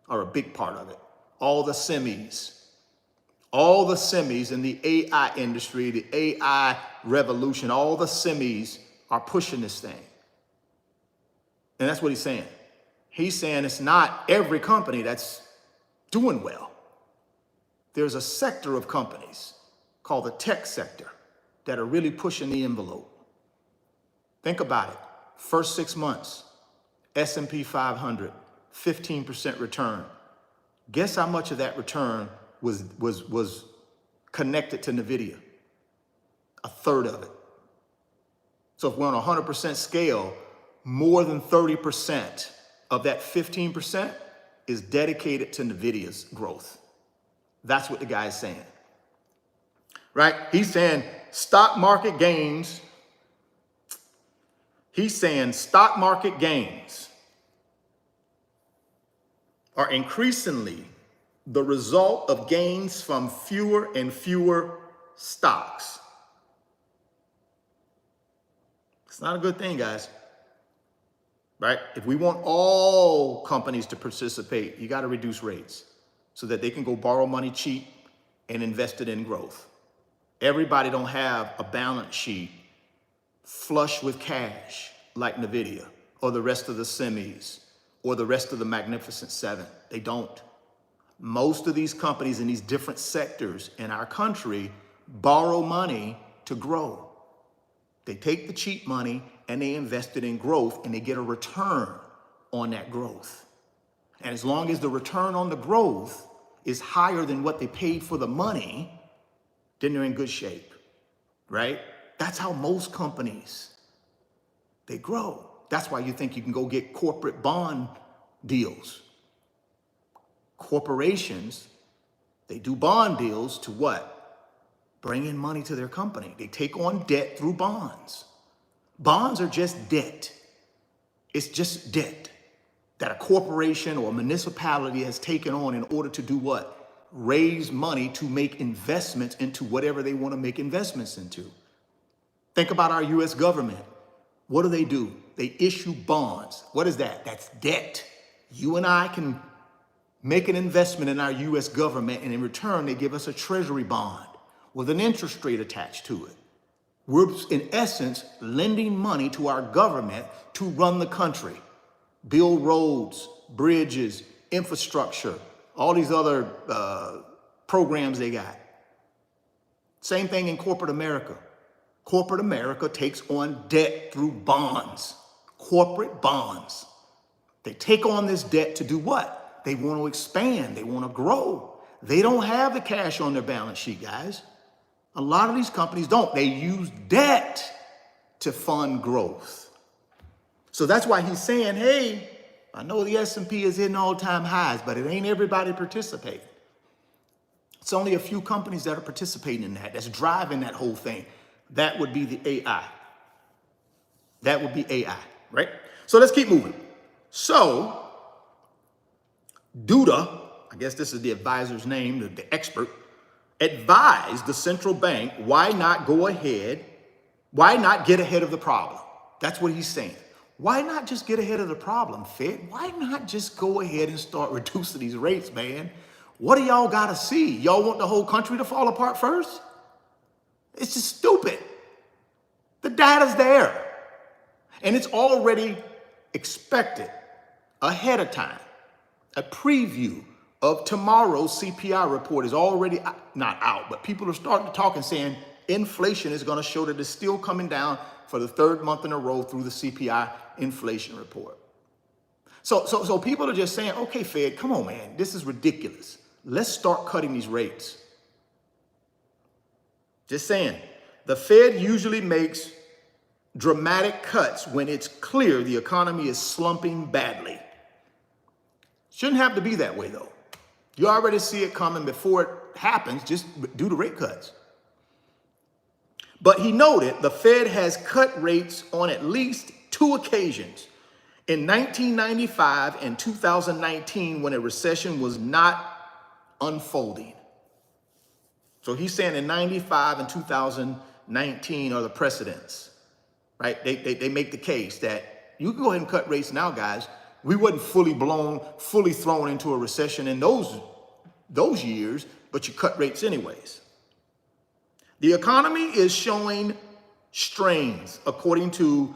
are a big part of it. All the semis in the AI industry, the AI revolution, all the semis are pushing this thing. And that's what he's saying. He's saying it's not every company that's doing well. There's a sector of companies called the tech sector that are really pushing the envelope. Think about it. First 6 months, S&P 500, 15% return. Guess how much of that return was connected to Nvidia? 1/3 of it. So if we're on a 100% scale, more than 30% of that 15% is dedicated to Nvidia's growth. That's what the guy is saying, right? He's saying stock market gains. He's saying stock market gains are increasingly the result of gains from fewer and fewer stocks. It's not a good thing, guys. Right? If we want all companies to participate, you got to reduce rates so that they can go borrow money cheap and invest it in growth. Everybody don't have a balance sheet flush with cash like Nvidia or the rest of the semis or the rest of the Magnificent Seven. They don't. Most of these companies in these different sectors in our country borrow money to grow. They take the cheap money and they invest it in growth and they get a return on that growth. And as long as the return on the growth is higher than what they paid for the money, then they're in good shape, right? That's how most companies, they grow. That's why you think you can go get corporate bond deals. Corporations, they do bond deals to what? Bring in money to their company. They take on debt through bonds. Bonds are just debt. It's just debt that a corporation or a municipality has taken on in order to do what? Raise money to make investments into whatever they want to make investments into. Think about our US government. What do? They issue bonds. What is that? That's debt. You and I can make an investment in our US government, and in return, they give us a treasury bond with an interest rate attached to it. We're, in essence, lending money to our government to run the country, build roads, bridges, infrastructure, all these other programs they got. Same thing in corporate America. Corporate America takes on debt through bonds, corporate bonds. They take on this debt to do what? They want to expand. They want to grow. They don't have the cash on their balance sheet, guys. A lot of these companies don't. They use debt to fund growth. So that's why he's saying, hey, I know the S&P is hitting all-time highs, but it ain't everybody participating. It's only a few companies that are participating in that, that's driving that whole thing. That would be the AI. That would be AI, right? So let's keep moving. So, Duda, I guess this is the advisor's name, the expert, advised the central bank, why not go ahead, why not get ahead of the problem? That's what he's saying. Why not just get ahead of the problem, Fed? Why not just go ahead and start reducing these rates, man? What do y'all got to see? Y'all want the whole country to fall apart first? It's just stupid. The data's there. And it's already expected ahead of time. A preview of tomorrow's CPI report is already not out, but people are starting to talk and saying inflation is going to show that it's still coming down for the third month in a row through the CPI inflation report. So people are just saying, okay, Fed, come on, man, this is ridiculous. Let's start cutting these rates. Just saying, the Fed usually makes dramatic cuts when it's clear the economy is slumping badly. Shouldn't have to be that way, though. You already see it coming before it happens, just do the rate cuts. But he noted the Fed has cut rates on at least 2 occasions, in 1995 and 2019, when a recession was not unfolding. So he's saying in 95 and 2019 are the precedents, right? They make the case that you can go ahead and cut rates now, guys. We wasn't fully thrown into a recession in those years, but you cut rates anyways. The economy is showing strains, according to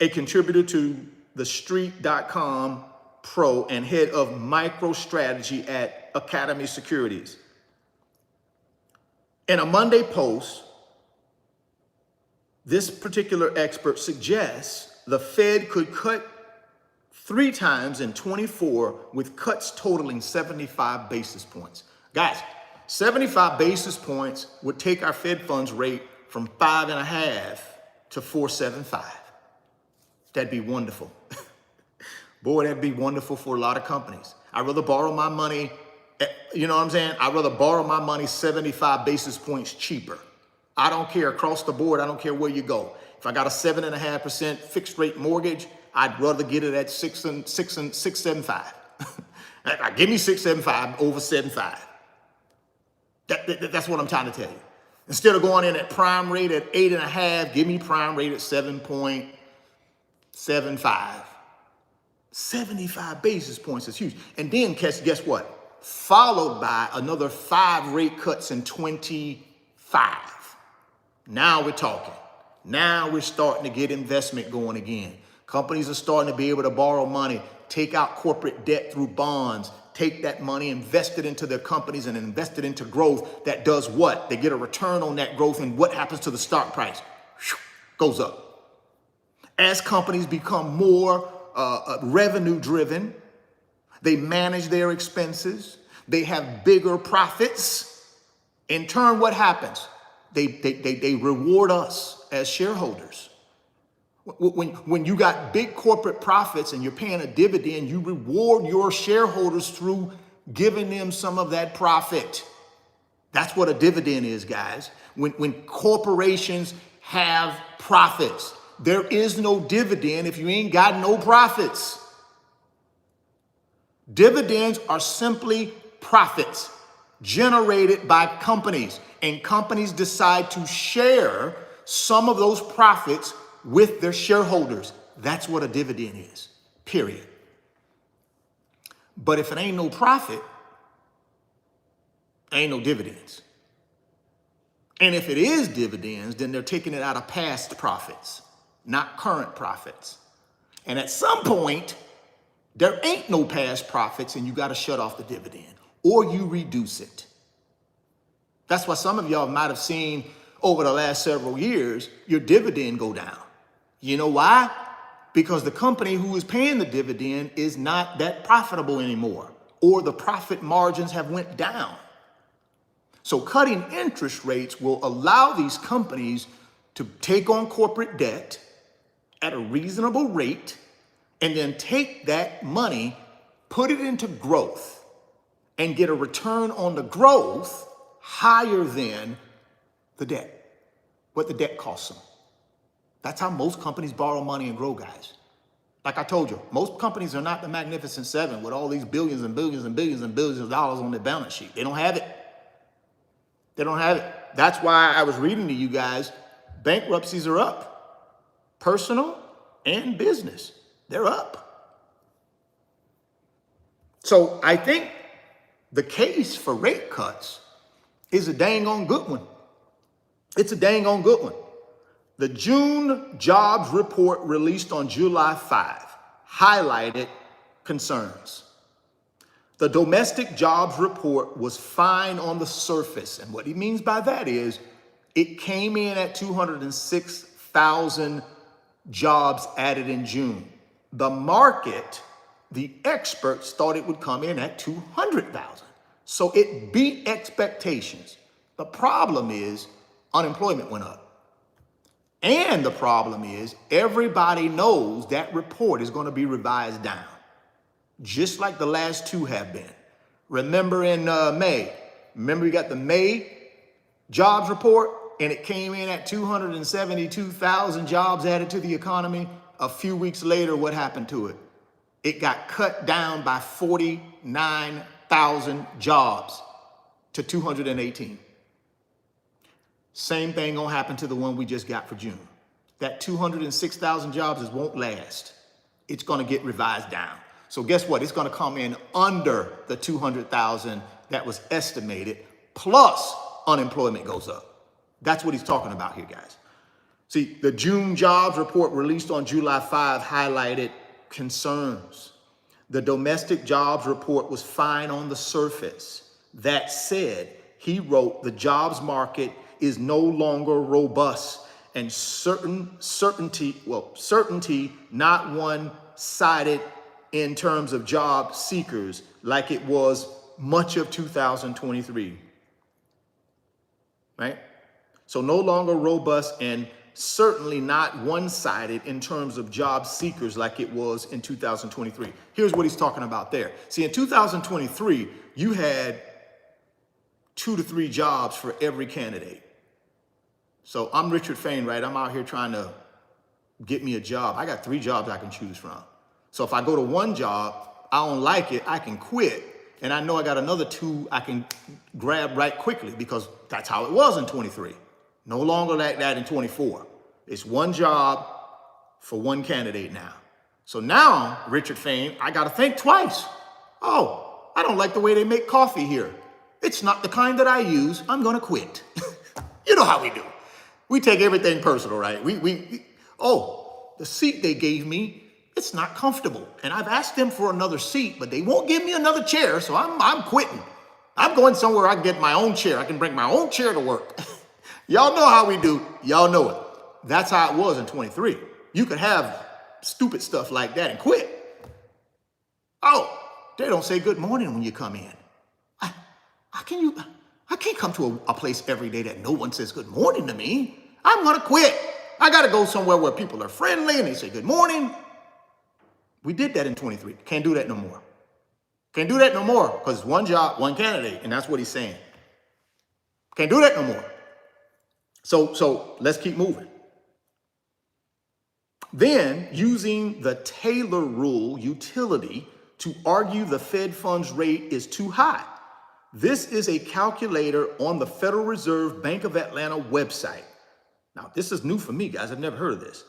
a contributor to TheStreet.com Pro and head of microstrategy at Academy Securities. In a Monday post, this particular expert suggests the Fed could cut 3 times in 24 with cuts totaling 75 basis points. Guys, 75 basis points would take our Fed funds rate from 5.5 to 4.75. That'd be wonderful. Boy, that'd be wonderful for a lot of companies. I'd rather borrow my money, you know what I'm saying? I'd rather borrow my money 75 basis points cheaper. I don't care, across the board, I don't care where you go. If I got a 7.5% fixed rate mortgage, I'd rather get it at 6.75. Give me 6.75 over 7.5. That's what I'm trying to tell you. Instead of going in at prime rate at 8.5, give me prime rate at 7.75. 75 basis points is huge. And then guess what? Followed by another 5 rate cuts in 25. Now we're talking. Now we're starting to get investment going again. Companies are starting to be able to borrow money, take out corporate debt through bonds, take that money, invest it into their companies and invest it into growth. That does what? They get a return on that growth, and what happens to the stock price? Goes up. As companies become more revenue driven, they manage their expenses, they have bigger profits. In turn, what happens? They reward us as shareholders. When you got big corporate profits and you're paying a dividend, you reward your shareholders through giving them some of that profit. That's what a dividend is, guys. When corporations have profits, there is no dividend if you ain't got no profits. Dividends are simply profits generated by companies, and companies decide to share some of those profits with their shareholders. That's what a dividend is, period. But if it ain't no profit, ain't no dividends. And if it is dividends, then they're taking it out of past profits, not current profits. And at some point, there ain't no past profits and you got to shut off the dividend or you reduce it. That's why some of y'all might have seen, over the last several years, your dividend go down. You know why? Because the company who is paying the dividend is not that profitable anymore, or the profit margins have went down. So cutting interest rates will allow these companies to take on corporate debt at a reasonable rate and then take that money, put it into growth, and get a return on the growth higher than the debt, what the debt costs them. That's how most companies borrow money and grow, guys. Like I told you, most companies are not the Magnificent Seven with all these billions and billions and billions and billions of dollars on their balance sheet. They don't have it. They don't have it. That's why I was reading to you guys, bankruptcies are up. Personal and business, they're up. So I think the case for rate cuts is a dang on good one. It's a dang on good one. The June jobs report released on July 5 highlighted concerns. The domestic jobs report was fine on the surface. And what he means by that is it came in at 206,000 jobs added in June. The market, the experts thought it would come in at 200,000. So it beat expectations. The problem is unemployment went up. And the problem is everybody knows that report is going to be revised down, just like the last two have been. Remember in May, we got the May jobs report and it came in at 272,000 jobs added to the economy. A few weeks later, what happened to it? It got cut down by 49,000 jobs to 218. Same thing gonna happen to the one we just got for June. That 206,000 jobs won't last. It's gonna get revised down. So guess what? It's gonna come in under the 200,000 that was estimated, plus unemployment goes up. That's what he's talking about here, guys. See, the June jobs report released on July 5 highlighted concerns. The domestic jobs report was fine on the surface. That said, he wrote, the jobs market is no longer robust and certainty, not one-sided in terms of job seekers like it was much of 2023, right? So no longer robust and certainly not one-sided in terms of job seekers like it was in 2023. Here's what he's talking about there. See, in 2023, you had 2 to 3 jobs for every candidate. So I'm Richard Fain, right? I'm out here trying to get me a job. I got 3 jobs I can choose from. So if I go to one job, I don't like it, I can quit. And I know I got another 2 I can grab right quickly because that's how it was in 23. No longer like that in 24. It's one job for one candidate now. So now, Richard Fain, I got to think twice. Oh, I don't like the way they make coffee here. It's not the kind that I use. I'm going to quit. You know how we do. We take everything personal, right? The seat they gave me, it's not comfortable. And I've asked them for another seat, but they won't give me another chair. So I'm quitting. I'm going somewhere I can get my own chair. I can bring my own chair to work. Y'all know how we do. Y'all know it. That's how it was in 23. You could have stupid stuff like that and quit. Oh, they don't say good morning when you come in. I can't come to a place every day that no one says good morning to me. I'm going to quit. I got to go somewhere where people are friendly and they say good morning. We did that in 23. Can't do that no more. Can't do that no more because it's one job, one candidate. And that's what he's saying. Can't do that no more. So let's keep moving. Then using the Taylor rule utility to argue the Fed funds rate is too high. This is a calculator on the Federal Reserve Bank of Atlanta website. Now, this is new for me, guys. I've never heard of this.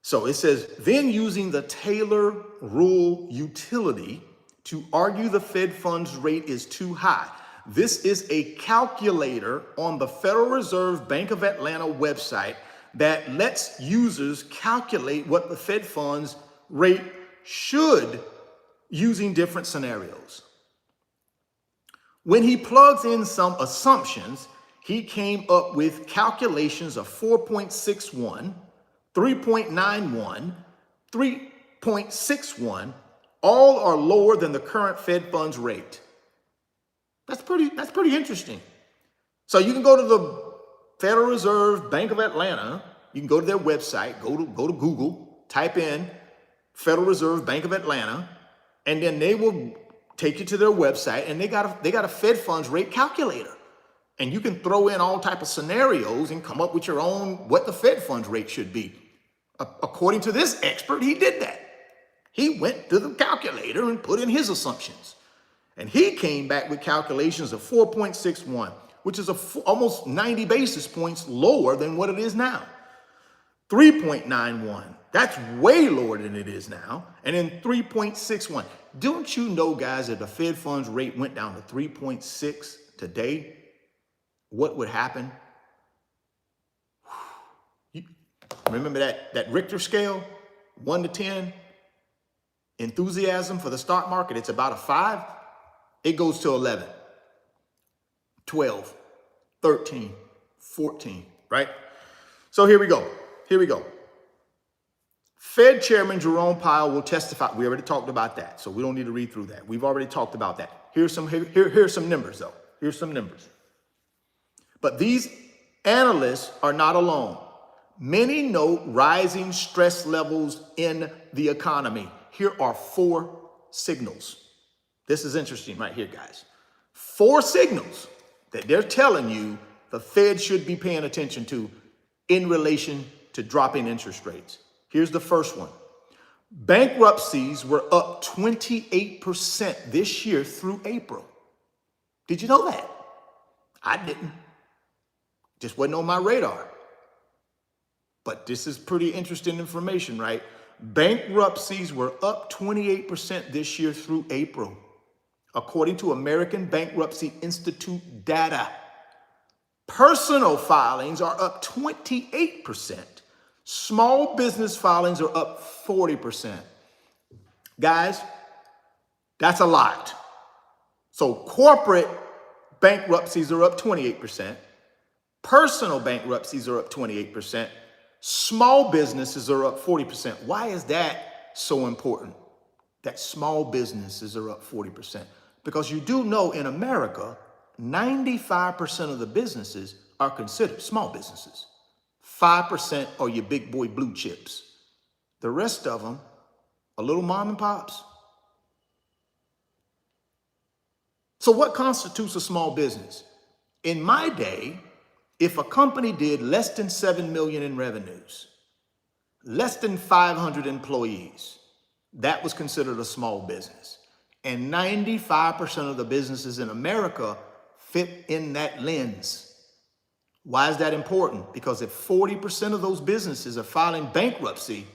So it says, then using the Taylor rule utility to argue the Fed funds rate is too high. This is a calculator on the Federal Reserve Bank of Atlanta website that lets users calculate what the Fed funds rate should using different scenarios. When he plugs in some assumptions, he came up with calculations of 4.61, 3.91, 3.61, all are lower than the current Fed funds rate. That's pretty interesting. So you can go to the Federal Reserve Bank of Atlanta. You can go to their website, go to Google, type in Federal Reserve Bank of Atlanta, and then they will take you to their website, and they got a Fed funds rate calculator. And you can throw in all type of scenarios and come up with your own what the Fed funds rate should be. According to this expert, he did that. He went to the calculator and put in his assumptions. And he came back with calculations of 4.61, which is almost 90 basis points lower than what it is now. 3.91, that's way lower than it is now. And then 3.61. Don't you know, guys, that the Fed funds rate went down to 3.6 today, what would happen? You remember that Richter scale, 1 to 10? Enthusiasm for the stock market, it's about a 5. It goes to 11, 12, 13, 14, right? So here we go. Fed Chairman Jerome Powell will testify. We already talked about that, so we don't need to read through that. We've already talked about that. Here's some numbers, though. Here's some numbers. But these analysts are not alone. Many note rising stress levels in the economy. Here are 4 signals. This is interesting right here, guys. 4 signals that they're telling you the Fed should be paying attention to in relation to dropping interest rates. Here's the first one. Bankruptcies were up 28% this year through April. Did you know that? I didn't. Just wasn't on my radar. But this is pretty interesting information, right? Bankruptcies were up 28% this year through April, according to American Bankruptcy Institute data. Personal filings are up 28%. Small business filings are up 40%. Guys, that's a lot. So corporate bankruptcies are up 28%. Personal bankruptcies are up 28%. Small businesses are up 40%. Why is that so important? That small businesses are up 40%. Because you do know in America, 95% of the businesses are considered small businesses. 5% are your big boy blue chips. The rest of them are little mom and pops. So what constitutes a small business? In my day, if a company did less than 7 million in revenues, less than 500 employees, that was considered a small business. And 95% of the businesses in America fit in that lens. Why is that important? Because if 40% of those businesses are filing bankruptcy,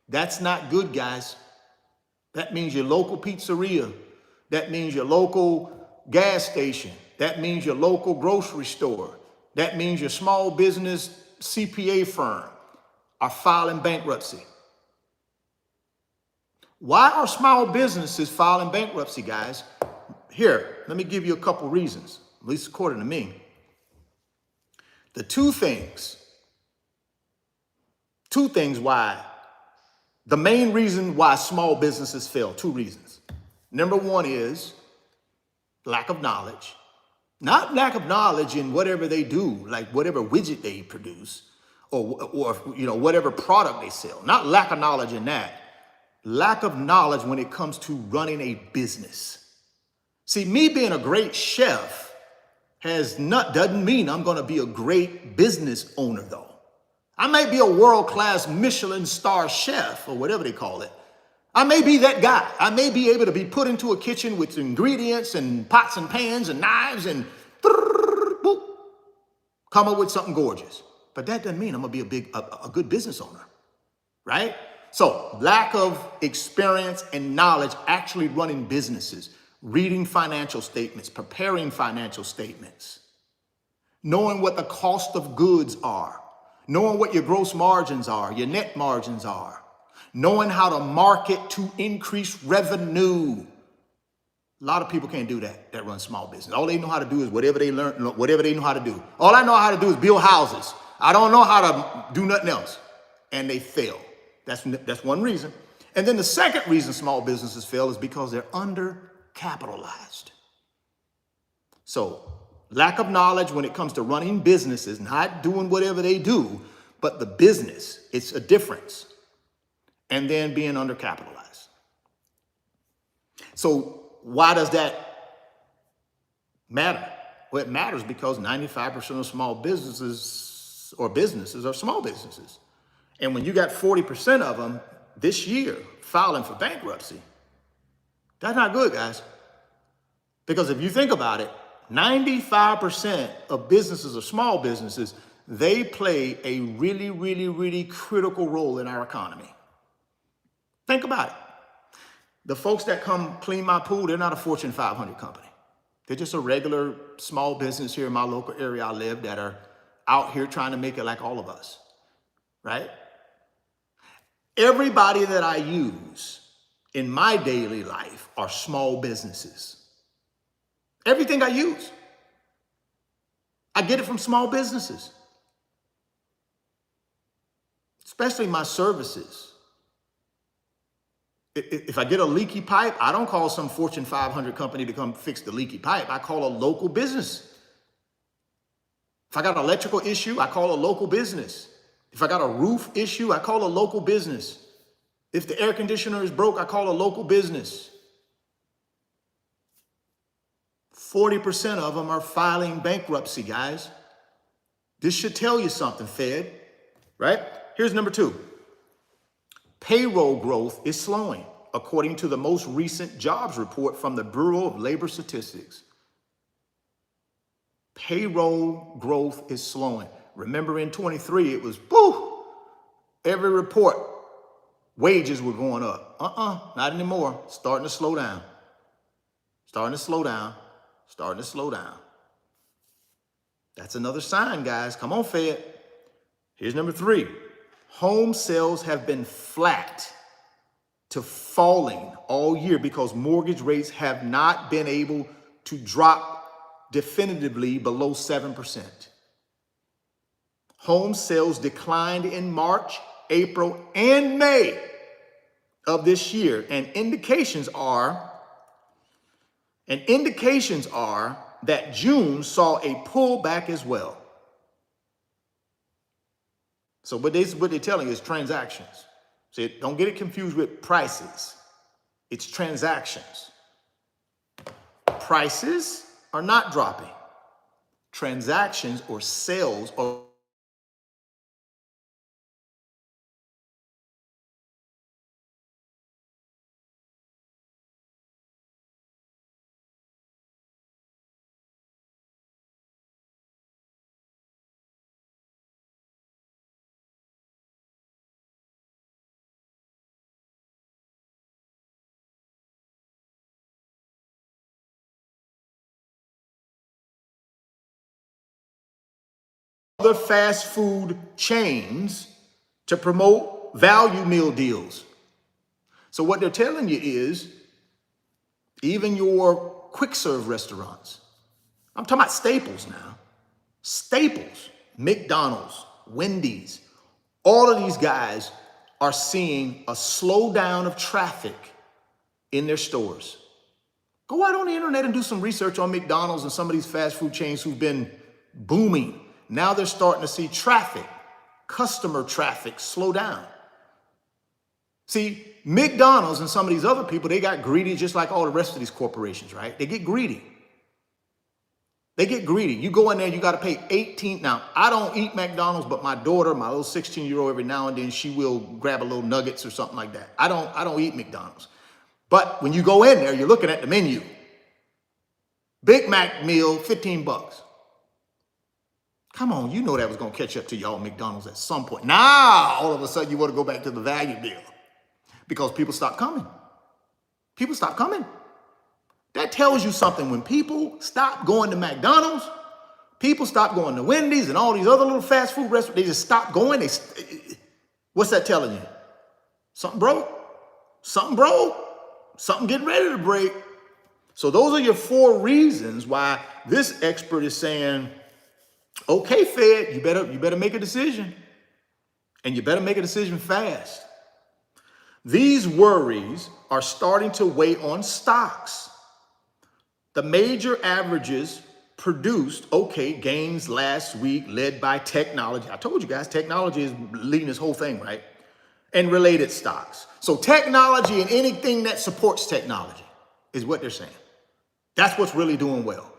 that's not good, guys. That means your local pizzeria. That means your local gas station. That means your local grocery store. That means your small business CPA firm are filing bankruptcy. Why are small businesses filing bankruptcy, guys? Here, let me give you a couple reasons, at least according to me. The two things why, the main reason why small businesses fail, 2 reasons. Number 1 is lack of knowledge. Not lack of knowledge in whatever they do, like whatever widget they produce or whatever product they sell. Not lack of knowledge in that. Lack of knowledge when it comes to running a business. See, me being a great chef doesn't mean I'm going to be a great business owner, though. I may be a world-class Michelin star chef or whatever they call it. I may be that guy. I may be able to be put into a kitchen with ingredients and pots and pans and knives and come up with something gorgeous. But that doesn't mean I'm going to be a good business owner, right? So lack of experience and knowledge actually running businesses, reading financial statements, preparing financial statements, knowing what the cost of goods are, knowing what your gross margins are, your net margins are, knowing how to market to increase revenue. A lot of people can't do that run small business. All they know how to do is whatever they learn, whatever they know how to do. All I know how to do is build houses. I don't know how to do nothing else. And they fail. That's one reason. And then the second reason small businesses fail is because they're undercapitalized. So lack of knowledge when it comes to running businesses, not doing whatever they do, but the business, it's a difference. And then being undercapitalized. So why does that matter? Well, it matters because 95% of small businesses are small businesses. And when you got 40% of them this year filing for bankruptcy, that's not good, guys. Because if you think about it, 95% of businesses are small businesses. They play a really, really, really critical role in our economy. Think about it. The folks that come clean my pool, they're not a Fortune 500 company. They're just a regular small business here in my local area I live that are out here trying to make it like all of us, right? Everybody that I use in my daily life are small businesses. Everything I use, I get it from small businesses, especially my services. If I get a leaky pipe, I don't call some Fortune 500 company to come fix the leaky pipe. I call a local business. If I got an electrical issue, I call a local business. If I got a roof issue, I call a local business. If the air conditioner is broke, I call a local business. 40% of them are filing bankruptcy, guys. This should tell you something, Fed, right? Here's number 2. Payroll growth is slowing, according to the most recent jobs report from the Bureau of Labor Statistics. Payroll growth is slowing. Remember in 23, it was, every report, wages were going up. Not anymore. Starting to slow down. Starting to slow down. Starting to slow down. That's another sign, guys. Come on, Fed. Here's number 3. Home sales have been flat to falling all year because mortgage rates have not been able to drop definitively below 7%. Home sales declined in March, April, and May of this year, and indications are that June saw a pullback as well. So what they're telling you is transactions. See, don't get it confused with prices. It's transactions. Prices are not dropping. Transactions or sales are other fast food chains to promote value meal deals. So what they're telling you is even your quick serve restaurants, I'm talking about staples now, staples, McDonald's, Wendy's, all of these guys are seeing a slowdown of traffic in their stores. Go out on the internet and do some research on McDonald's and some of these fast food chains who've been booming. Now they're starting to see traffic, customer traffic slow down. See, McDonald's and some of these other people, they got greedy just like all the rest of these corporations, right? They get greedy. They get greedy. You go in there, you got to pay 18. Now, I don't eat McDonald's, but my daughter, my little 16-year-old, every now and then, she will grab a little nuggets or something like that. I don't eat McDonald's. But when you go in there, you're looking at the menu. Big Mac meal, $15. Come on, you know that was going to catch up to y'all McDonald's at some point. Now, all of a sudden, you want to go back to the value deal because people stop coming. People stop coming. That tells you something. When people stop going to McDonald's, people stop going to Wendy's and all these other little fast food restaurants, they just stop going. What's that telling you? Something broke. Something broke. Something getting ready to break. So those are your 4 reasons why this expert is saying, okay, Fed, you better make a decision, and you better make a decision fast. These worries are starting to weigh on stocks. The major averages produced gains last week led by technology. I told you guys, technology is leading this whole thing, right? And related stocks. So technology and anything that supports technology is what they're saying. That's what's really doing well.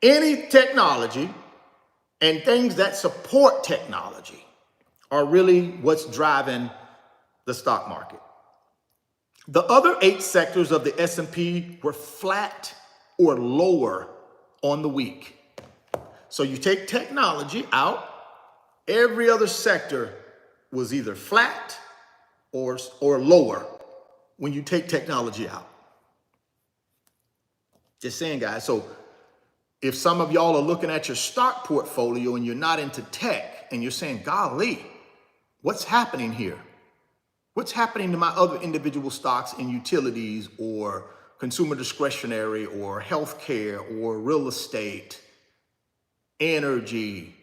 Any technology and things that support technology are really what's driving the stock market. The other 8 sectors of the S&P were flat or lower on the week. So you take technology out, every other sector was either flat or lower when you take technology out. Just saying, guys. So if some of y'all are looking at your stock portfolio and you're not into tech and you're saying, golly, what's happening here? What's happening to my other individual stocks in utilities or consumer discretionary or healthcare or real estate, energy?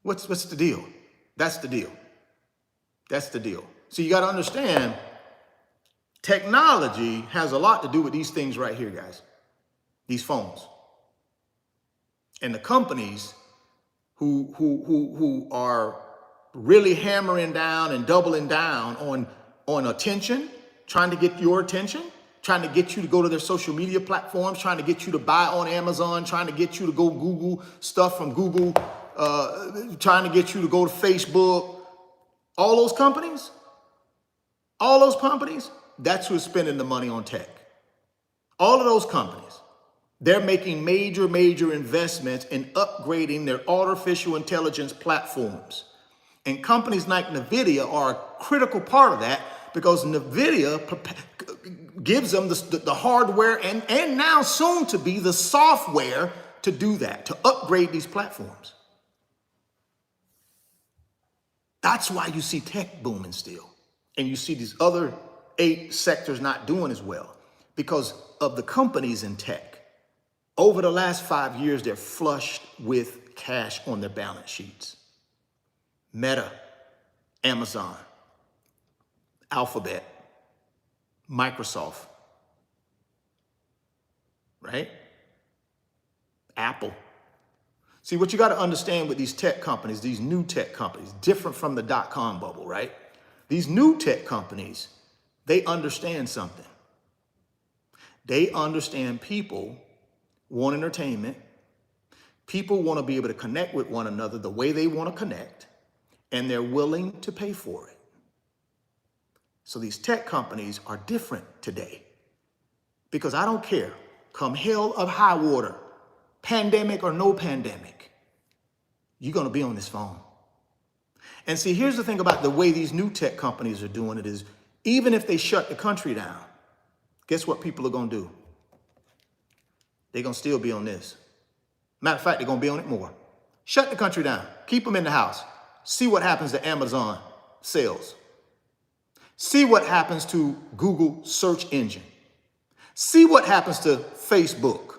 What's the deal? That's the deal. That's the deal. So you got to understand, technology has a lot to do with these things right here, guys. These phones. And the companies who are really hammering down and doubling down on attention, trying to get your attention, trying to get you to go to their social media platforms, trying to get you to buy on Amazon, trying to get you to go Google stuff from Google, trying to get you to go to Facebook. All those companies, that's who's spending the money on tech. All of those companies, they're making major investments in upgrading their artificial intelligence platforms. And companies like Nvidia are a critical part of that because Nvidia gives them the hardware and now soon to be the software to do that, to upgrade these platforms. That's why you see tech booming still. And you see these other 8 sectors not doing as well because of the companies in tech. Over the last 5 years, they're flushed with cash on their balance sheets. Meta, Amazon, Alphabet, Microsoft, right? Apple. See, what you got to understand with these tech companies, these new tech companies, different from the dot-com bubble, right? These new tech companies, they understand something. They understand people want entertainment. People want to be able to connect with one another the way they want to connect, and they're willing to pay for it. So these tech companies are different today because I don't care, come hell or high water, pandemic or no pandemic, you're going to be on this phone. And see, here's the thing about the way these new tech companies are doing it is, even if they shut the country down, guess what people are going to do? They're going to still be on this. Matter of fact, they're going to be on it more. Shut the country down. Keep them in the house. See what happens to Amazon sales. See what happens to Google search engine. See what happens to Facebook.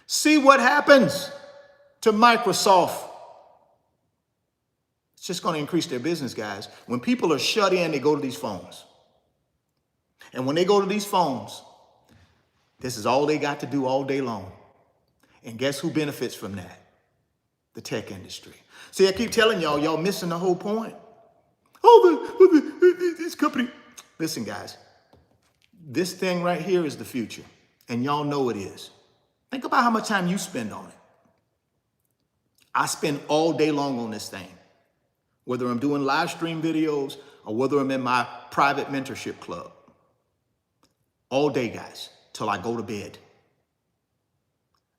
See what happens to Microsoft. It's just going to increase their business, guys. When people are shut in, they go to these phones. And when they go to these phones, this is all they got to do all day long. And guess who benefits from that? The tech industry. See, I keep telling y'all missing the whole point. This company. Listen, guys, this thing right here is the future. And y'all know it is. Think about how much time you spend on it. I spend all day long on this thing, whether I'm doing live stream videos or whether I'm in my private mentorship club. All day, guys, till I go to bed.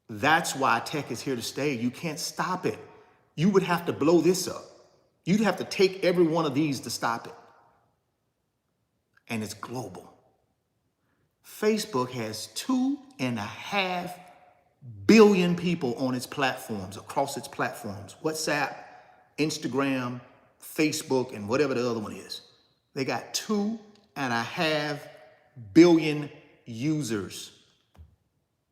That's why tech is here to stay. You can't stop it. You would have to blow this up. You'd have to take every one of these to stop it. And it's global. Facebook has 2.5 billion people on its platforms, across its platforms. WhatsApp, Instagram, Facebook, and whatever the other one is. They got 2.5 billion users.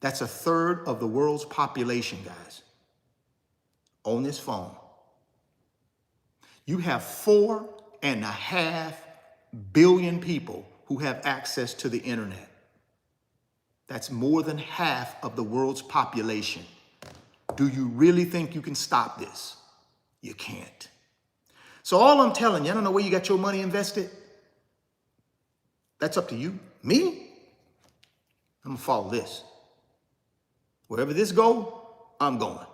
That's a third of the world's population, guys, on this phone. You have 4.5 billion people who have access to the internet. That's more than half of the world's population. Do you really think you can stop this? You can't. So all I'm telling you, I don't know where you got your money invested. That's up to you. Me? I'm gonna follow this. Wherever this go, I'm going.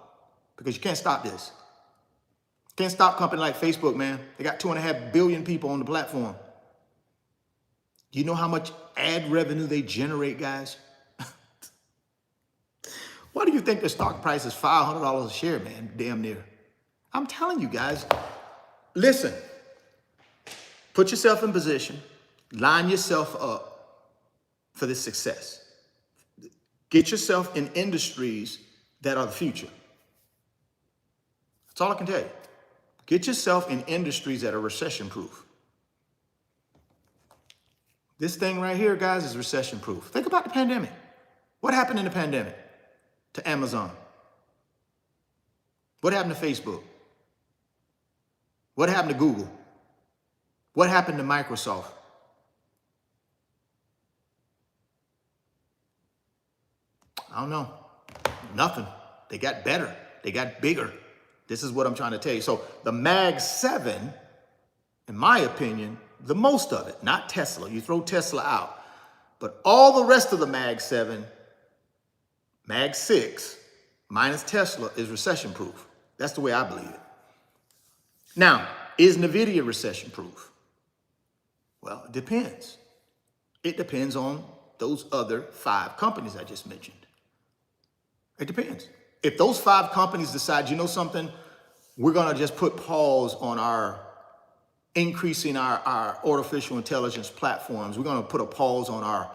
Because you can't stop this. Can't stop a company like Facebook, man. They got 2.5 billion people on the platform. Do you know how much ad revenue they generate, guys? Why do you think their stock price is $500 a share, man? Damn near. I'm telling you guys, listen, put yourself in position, line yourself up for this success. Get yourself in industries that are the future. That's all I can tell you. Get yourself in industries that are recession-proof. This thing right here, guys, is recession-proof. Think about the pandemic. What happened in the pandemic to Amazon? What happened to Facebook? What happened to Google? What happened to Microsoft? I don't know. Nothing. They got better. They got bigger. This is what I'm trying to tell you. So the Mag 7, in my opinion, the most of it, not Tesla. You throw Tesla out. But all the rest of the Mag 7, Mag 6, minus Tesla, is recession-proof. That's the way I believe it. Now, is Nvidia recession-proof? Well, it depends. It depends on those other 5 companies I just mentioned. It depends. If those 5 companies decide, you know something, we're going to just put pause on our increasing our artificial intelligence platforms. We're going to put a pause on our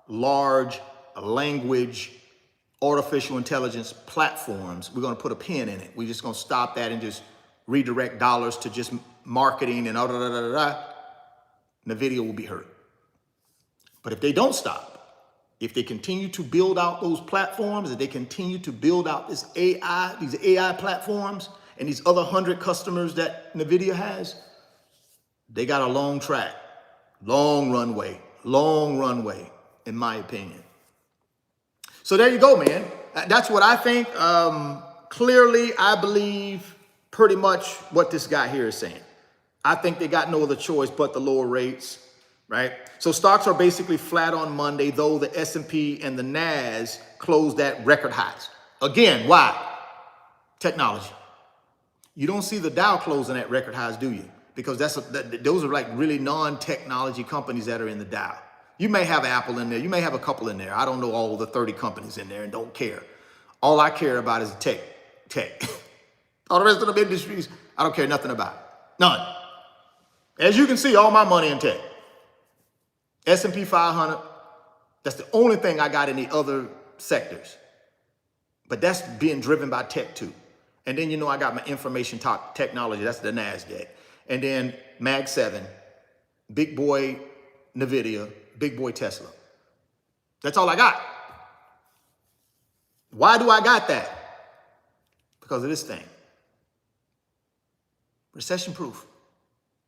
large language artificial intelligence platforms. We're going to put a pin in it. We're just going to stop that and just redirect dollars to just marketing and Nvidia will be hurt. But if they don't stop, if they continue to build out those platforms, if they continue to build out this AI, these AI platforms, and these other 100 customers that Nvidia has, they got a long track, long runway, in my opinion. So there you go, man. That's what I think. Clearly, I believe pretty much what this guy here is saying. I think they got no other choice but the lower rates, right? So stocks are basically flat on Monday, though the S&P and the Nas closed at record highs. Again, why? Technology. You don't see the Dow closing at record highs, do you? Because those are like really non-technology companies that are in the Dow. You may have Apple in there. You may have a couple in there. I don't know all the 30 companies in there and don't care. All I care about is tech. All the rest of the industries, I don't care nothing about. None. As you can see, all my money in tech. S&P 500, that's the only thing I got in the other sectors. But that's being driven by tech too. And then, you know, I got my information technology, that's the NASDAQ. And then Mag 7, big boy Nvidia, big boy Tesla. That's all I got. Why do I got that? Because of this thing. Recession-proof.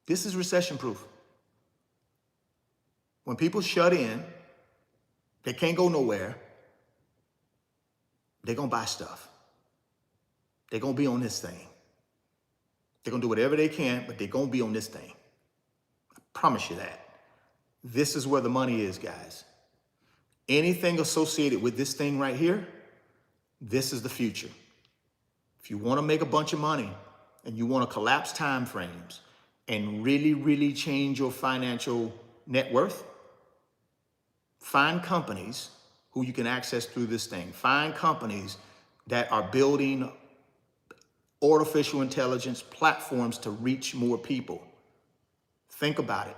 This is recession-proof. When people shut in, they can't go nowhere, they're going to buy stuff. They're going to be on this thing. They're going to do whatever they can, but they're going to be on this thing. I promise you that. This is where the money is, guys. Anything associated with this thing right here, this is the future. If you want to make a bunch of money and you want to collapse time frames and really, really change your financial net worth, find companies who you can access through this thing. Find companies that are building artificial intelligence platforms to reach more people. Think about it.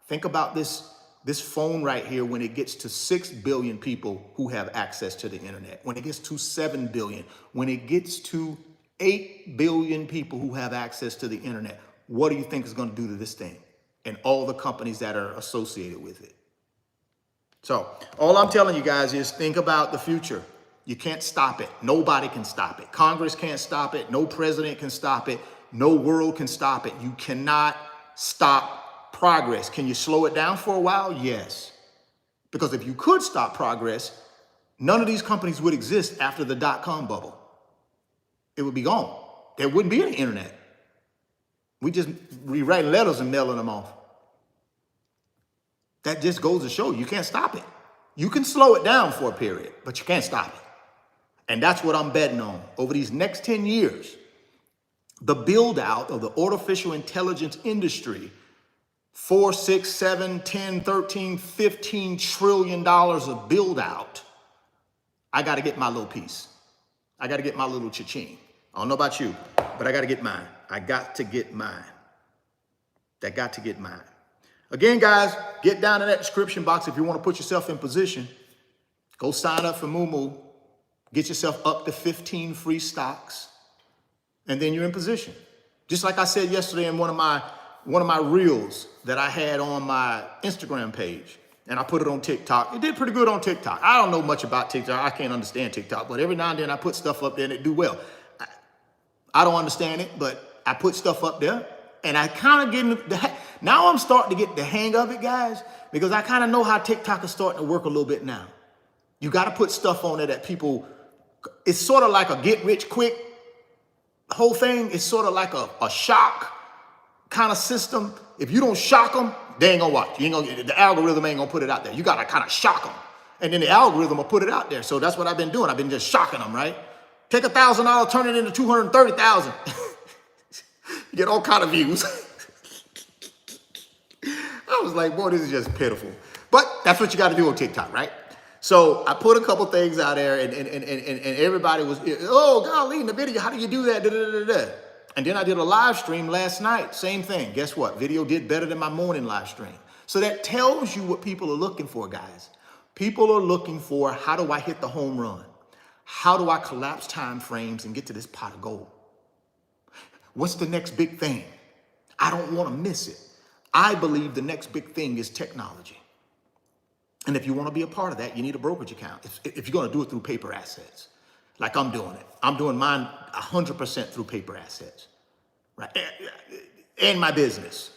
Think about this phone right here when it gets to 6 billion people who have access to the internet, when it gets to 7 billion, when it gets to 8 billion people who have access to the internet. What do you think is going to do to this thing and all the companies that are associated with it? So all I'm telling you guys is think about the future. You can't stop it. Nobody can stop it. Congress can't stop it. No president can stop it. No world can stop it. You cannot stop progress. Can you slow it down for a while? Yes. Because if you could stop progress, none of these companies would exist after the dot-com bubble. It would be gone. There wouldn't be any internet. We just rewrite letters and mailing them off. That just goes to show you can't stop it. You can slow it down for a period, but you can't stop it. And that's what I'm betting on. Over these next 10 years, the build out of the artificial intelligence industry, 4, 6, 7, 10, 13, 15 trillion dollars of build out. I got to get my little piece. I got to get my little cha-ching. I don't know about you, but I got to get mine. I got to get mine. I got to get mine. Again, guys, get down in that description box if you want to put yourself in position. Go sign up for Moomoo. Get yourself up to 15 free stocks, and then you're in position. Just like I said yesterday in one of my reels that I had on my Instagram page, and I put it on TikTok. It did pretty good on TikTok. I don't know much about TikTok. I can't understand TikTok, but every now and then I put stuff up there and it do well. I don't understand it, but I put stuff up there, and I kind of get now I'm starting to get the hang of it, guys, because I kind of know how TikTok is starting to work a little bit now. You got to put stuff on there that people, it's sort of like a get rich quick whole thing. It's sort of like a shock kind of system. If you don't shock them, they ain't gonna watch. The algorithm ain't gonna put it out there. You got to kind of shock them, and then the algorithm will put it out there. So that's what I've been doing. I've been just shocking them, right? Take $1,000, turn it into 230,000. You get all kind of views. I was like, boy, this is just pitiful. But that's what you got to do on TikTok, right? So I put a couple things out there, and everybody was, oh, golly, Nvidia, how do you do that? Da, da, da, da. And then I did a live stream last night. Same thing. Guess what? Video did better than my morning live stream. So that tells you what people are looking for, guys. People are looking for, how do I hit the home run? How do I collapse time frames and get to this pot of gold? What's the next big thing? I don't want to miss it. I believe the next big thing is technology. And if you want to be a part of that, you need a brokerage account. If you're going to do it through paper assets, like I'm doing it. I'm doing mine 100% through paper assets, right? And my business,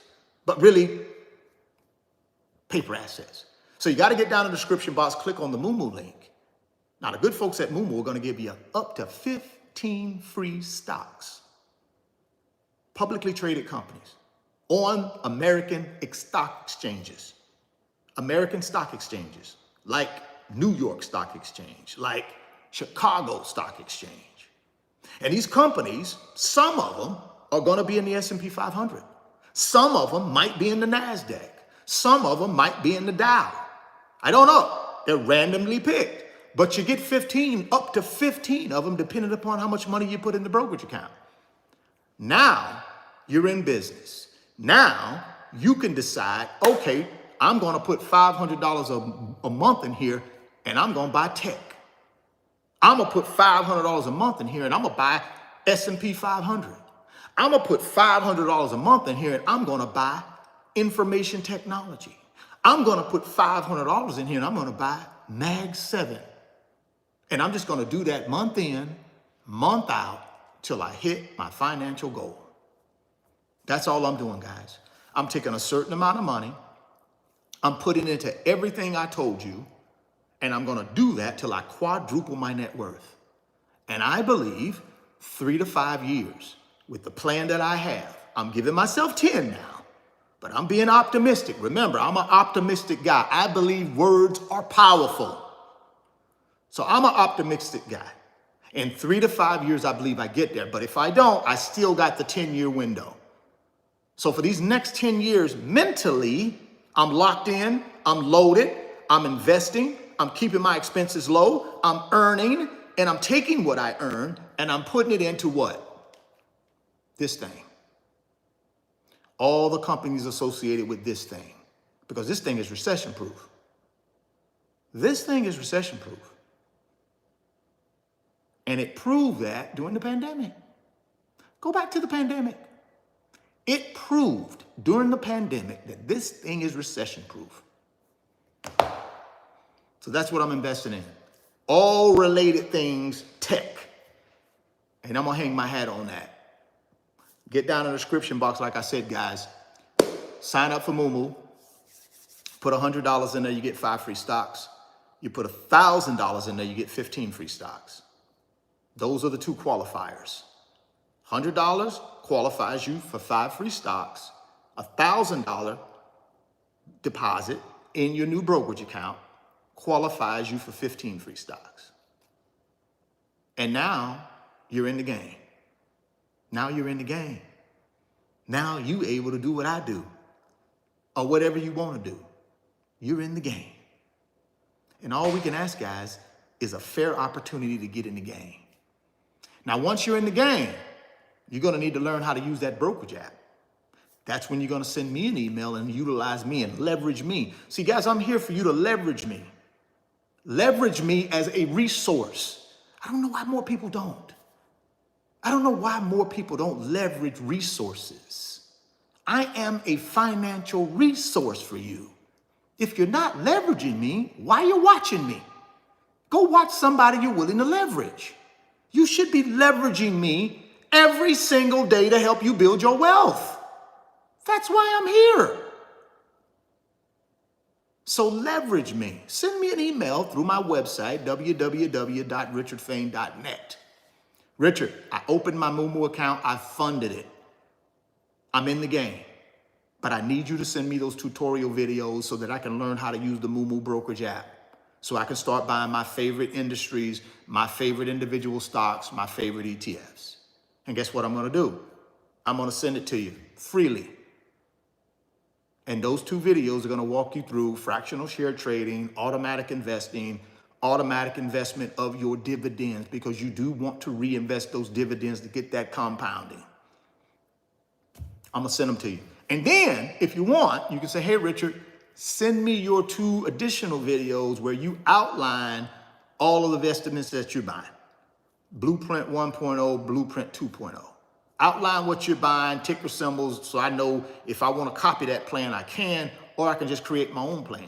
but really paper assets. So you got to get down in the description box, click on the Moomoo link. Now, the good folks at Moomoo are going to give you up to 15 free stocks, publicly traded companies on American stock exchanges. American stock exchanges, like New York Stock Exchange, like Chicago Stock Exchange. And these companies, some of them are going to be in the S&P 500. Some of them might be in the NASDAQ. Some of them might be in the Dow. I don't know. They're randomly picked. But you get 15, up to 15 of them, depending upon how much money you put in the brokerage account. Now you're in business. Now you can decide, okay, I'm going to put $500 a month in here, and I'm going to buy tech. I'm going to put $500 a month in here, and I'm going to buy S&P 500. I'm going to put $500 a month in here, and I'm going to buy information technology. I'm going to put $500 in here, and I'm going to buy Mag 7. And I'm just going to do that month in, month out, till I hit my financial goal. That's all I'm doing, guys. I'm taking a certain amount of money. I'm putting into everything I told you, and I'm going to do that till I quadruple my net worth. And I believe 3 to 5 years with the plan that I have. I'm giving myself 10 now, but I'm being optimistic. Remember, I'm an optimistic guy. I believe words are powerful. So I'm an optimistic guy. In 3 to 5 years, I believe I get there. But if I don't, I still got the 10-year window. So for these next 10 years, mentally, I'm locked in, I'm loaded, I'm investing, I'm keeping my expenses low, I'm earning, and I'm taking what I earn, and I'm putting it into what? This thing. All the companies associated with this thing, because this thing is recession-proof. This thing is recession-proof. And it proved that during the pandemic. Go back to the pandemic. It proved during the pandemic that this thing is recession-proof. So that's what I'm investing in. All related things tech. And I'm going to hang my hat on that. Get down in the description box, like I said, guys. Sign up for Moomoo. Put $100 in there, you get 5 free stocks. You put $1,000 in there, you get 15 free stocks. Those are the 2 qualifiers. $100 qualifies you for 5 free stocks. $1,000 deposit in your new brokerage account qualifies you for 15 free stocks. And now you're in the game. Now you're in the game. Now you able to do what I do or whatever you want to do. You're in the game. And all we can ask, guys, is a fair opportunity to get in the game. Now, once you're in the game, you're going to need to learn how to use that brokerage app. That's when you're going to send me an email and utilize me and leverage me. See, guys, I'm here for you to leverage me. Leverage me as a resource. I don't know why more people don't. I don't know why more people don't leverage resources. I am a financial resource for you. If you're not leveraging me, why are you watching me? Go watch somebody you're willing to leverage. You should be leveraging me every single day to help you build your wealth. That's why I'm here. So leverage me. Send me an email through my website, www.richardfain.net. Richard, I opened my Moomoo account. I funded it. I'm in the game. But I need you to send me those tutorial videos so that I can learn how to use the Moomoo brokerage app. So I can start buying my favorite industries, my favorite individual stocks, my favorite ETFs. And guess what I'm going to do? I'm going to send it to you freely. And those 2 videos are going to walk you through fractional share trading, automatic investing, automatic investment of your dividends, because you do want to reinvest those dividends to get that compounding. I'm going to send them to you. And then, if you want, you can say, hey, Richard, send me your 2 additional videos where you outline all of the investments that you're buying. Blueprint 1.0, Blueprint 2.0. Outline what you're buying, ticker symbols, so I know if I want to copy that plan, I can, or I can just create my own plan.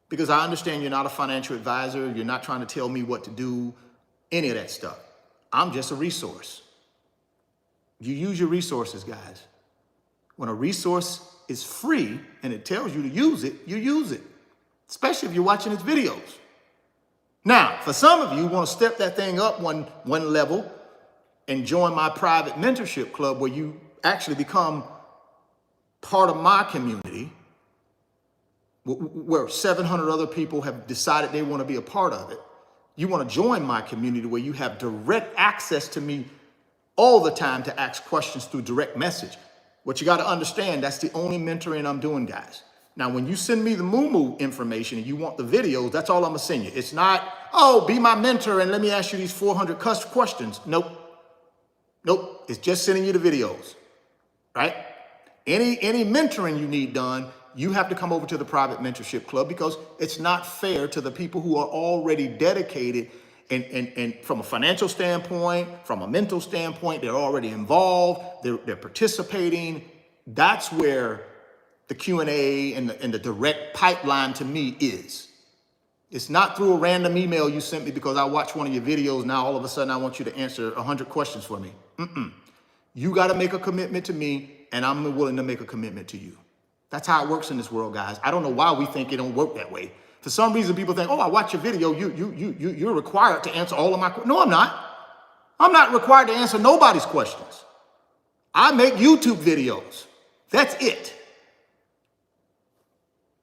Because I understand you're not a financial advisor. You're not trying to tell me what to do, any of that stuff. I'm just a resource. You use your resources, guys. When a resource is free and it tells you to use it, you use it, especially if you're watching its videos. Now, for some of you who want to step that thing up one level and join my private mentorship club where you actually become part of my community, where 700 other people have decided they want to be a part of it. You want to join my community where you have direct access to me all the time to ask questions through direct message. What you got to understand, that's the only mentoring I'm doing, guys. Now, when you send me the Moomoo information and you want the videos, that's all I'm going to send you. It's not, oh, be my mentor and let me ask you these 400 questions. Nope. Nope. It's just sending you the videos, right? Any mentoring you need done, you have to come over to the private mentorship club, because it's not fair to the people who are already dedicated and from a financial standpoint, from a mental standpoint, they're already involved, they're participating. That's where the Q&A and the direct pipeline to me is. It's not through a random email you sent me because I watched one of your videos. Now all of a sudden I want you to answer 100 questions for me. You got to make a commitment to me, and I'm willing to make a commitment to you. That's how it works in this world, guys. I don't know why we think it don't work that way. For some reason, people think, oh, I watch your video, you're required to answer all of my questions. No, I'm not. I'm not required to answer nobody's questions. I make YouTube videos. That's it.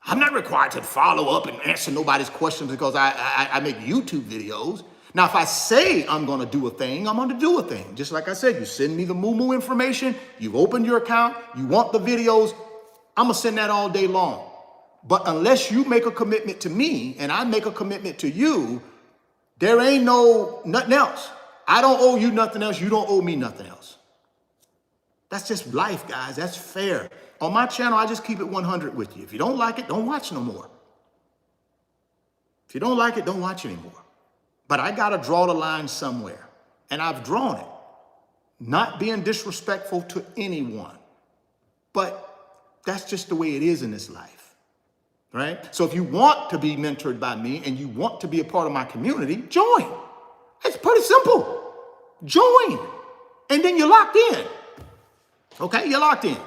I'm not required to follow up and answer nobody's questions because I make YouTube videos. Now, if I say I'm going to do a thing, I'm going to do a thing. Just like I said, you send me the Moomoo information, you've opened your account, you want the videos, I'm going to send that all day long. But unless you make a commitment to me and I make a commitment to you, there ain't nothing else. I don't owe you nothing else. You don't owe me nothing else. That's just life, guys. That's fair. On my channel, I just keep it 100 with you. If you don't like it, don't watch no more. If you don't like it, don't watch anymore. But I got to draw the line somewhere. And I've drawn it. Not being disrespectful to anyone. But that's just the way it is in this life. right? So if you want to be mentored by me and you want to be a part of my community, join. It's pretty simple. Join. And then you're locked in. Okay, you're locked in.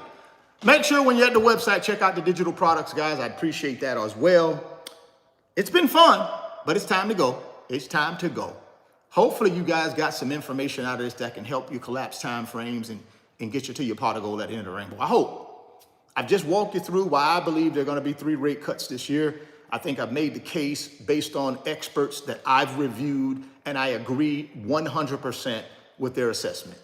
Make sure when you're at the website, check out the digital products, guys. I appreciate that as well. It's been fun, but it's time to go. It's time to go. Hopefully you guys got some information out of this that can help you collapse time frames and get you to your pot of gold at the end of the rainbow. I hope. I've just walked you through why I believe there are going to be 3 rate cuts this year. I think I've made the case based on experts that I've reviewed, and I agree 100% with their assessment.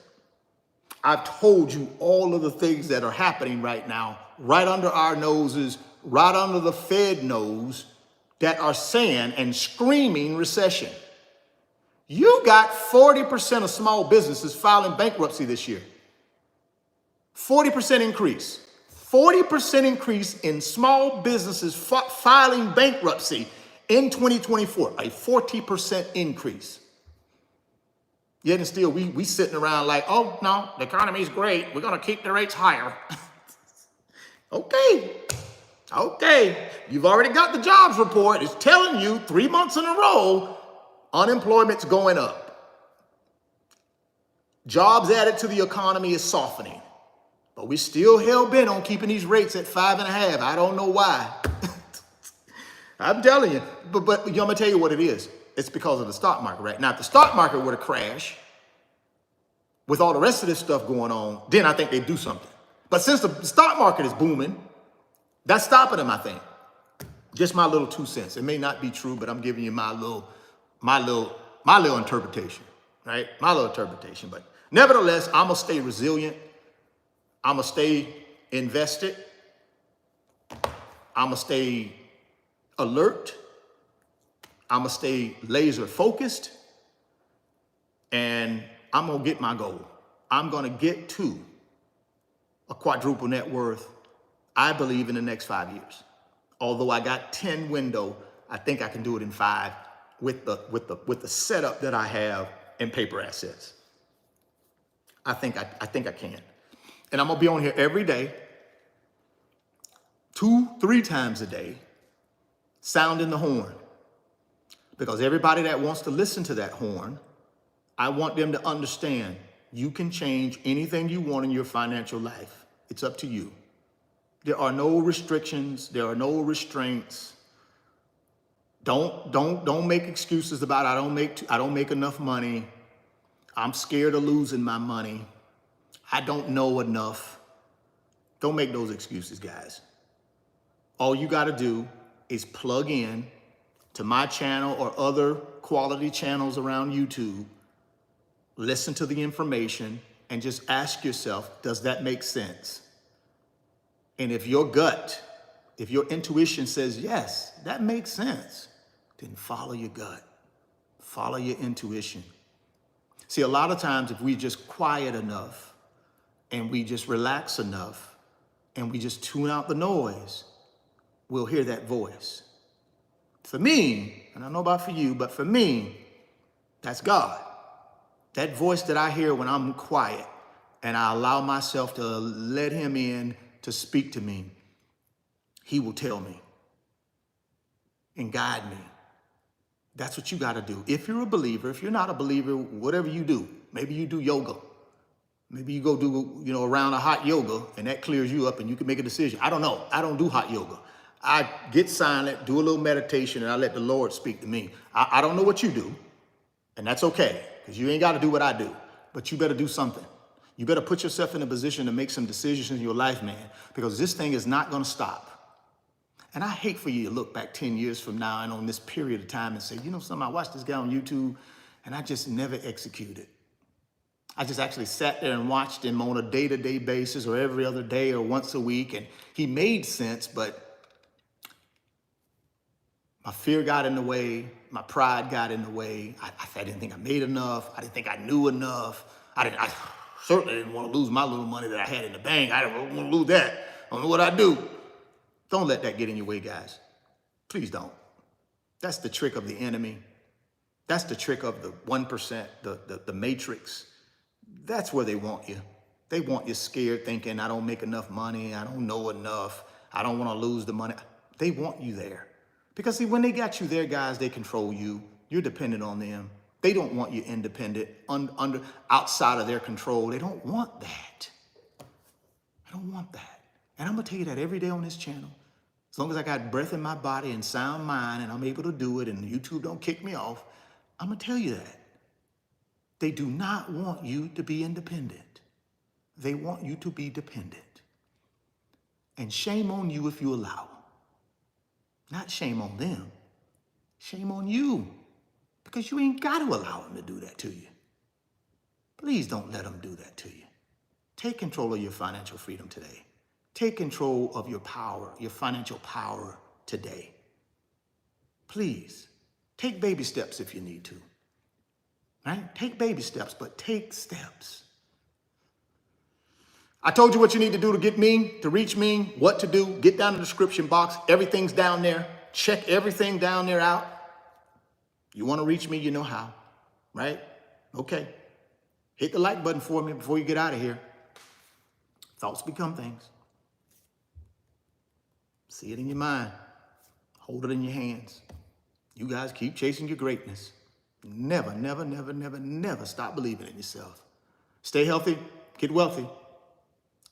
I've told you all of the things that are happening right now, right under our noses, right under the Fed nose, that are saying and screaming recession. You got 40% of small businesses filing bankruptcy this year. 40% increase. 40% increase in small businesses filing bankruptcy in 2024. A 40% increase. Yet and still, we sitting around like, oh, no, the economy's great. We're going to keep the rates higher. Okay. You've already got the jobs report. It's telling you 3 months in a row, unemployment's going up. Jobs added to the economy is softening. But we still hell-bent on keeping these rates at 5.5. I don't know why. I'm telling you. But I'm going to tell you what it is. It's because of the stock market, right? Now, if the stock market were to crash with all the rest of this stuff going on, then I think they'd do something. But since the stock market is booming, that's stopping them, I think. Just my little 2 cents. It may not be true, but I'm giving you my little interpretation, right? My little interpretation. But nevertheless, I'm going to stay resilient. I'm going to stay invested. I'm going to stay alert. I'm going to stay laser focused, and I'm going to get my goal. I'm going to get to a quadruple net worth, I believe, in the next 5 years. Although I got 10 window, I think I can do it in 5 with the setup that I have in paper assets. I think I can. And I'm going to be on here every day, 2-3 times a day, sounding the horn. Because everybody that wants to listen to that horn, I want them to understand you can change anything you want in your financial life. It's up to you. There are no restrictions. There are no restraints. Don't make excuses about I don't make enough money. I'm scared of losing my money. I don't know enough. Don't make those excuses, guys. All you got to do is plug in to my channel or other quality channels around YouTube, listen to the information, and just ask yourself, does that make sense? And if your gut, if your intuition says, yes, that makes sense, then follow your gut. Follow your intuition. See, a lot of times if we just quiet enough and we just relax enough and we just tune out the noise, we'll hear that voice. For me, and I don't know about for you, but for me, that's God. That voice that I hear when I'm quiet and I allow myself to let him in to speak to me, he will tell me and guide me. That's what you got to do. If you're a believer, if you're not a believer, whatever you do, maybe you do yoga. Maybe you go do, a round of hot yoga and that clears you up and you can make a decision. I don't know. I don't do hot yoga. I get silent, do a little meditation, and I let the Lord speak to me. I don't know what you do, and that's okay, because you ain't got to do what I do, but you better do something. You better put yourself in a position to make some decisions in your life, man, because this thing is not going to stop. And I hate for you to look back 10 years from now and on this period of time and say, something, I watched this guy on YouTube, and I just never executed. I just actually sat there and watched him on a day-to-day basis or every other day or once a week, and he made sense, but my fear got in the way. My pride got in the way. I didn't think I made enough. I didn't think I knew enough. I certainly didn't want to lose my little money that I had in the bank. I didn't want to lose that. I don't know what I do. Don't let that get in your way, guys. Please don't. That's the trick of the enemy. That's the trick of the 1%, the matrix. That's where they want you. They want you scared, thinking, I don't make enough money. I don't know enough. I don't want to lose the money. They want you there. Because see, when they got you there, guys, they control you. You're dependent on them. They don't want you independent, outside of their control. They don't want that. I don't want that. And I'm going to tell you that every day on this channel. As long as I got breath in my body and sound mind and I'm able to do it and YouTube don't kick me off, I'm going to tell you that. They do not want you to be independent. They want you to be dependent. And shame on you if you allow them. Not shame on them. Shame on you. Because you ain't got to allow them to do that to you. Please don't let them do that to you. Take control of your financial freedom today. Take control of your power, your financial power today. Please, take baby steps if you need to. Right? Take baby steps, but take steps. I told you what you need to do to get me, to reach me, what to do. Get down in the description box. Everything's down there. Check everything down there out. You want to reach me, you know how, right? Okay. Hit the like button for me before you get out of here. Thoughts become things. See it in your mind. Hold it in your hands. You guys keep chasing your greatness. Never, never, never, never, never stop believing in yourself. Stay healthy. Get wealthy.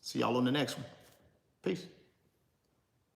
See y'all on the next one. Peace.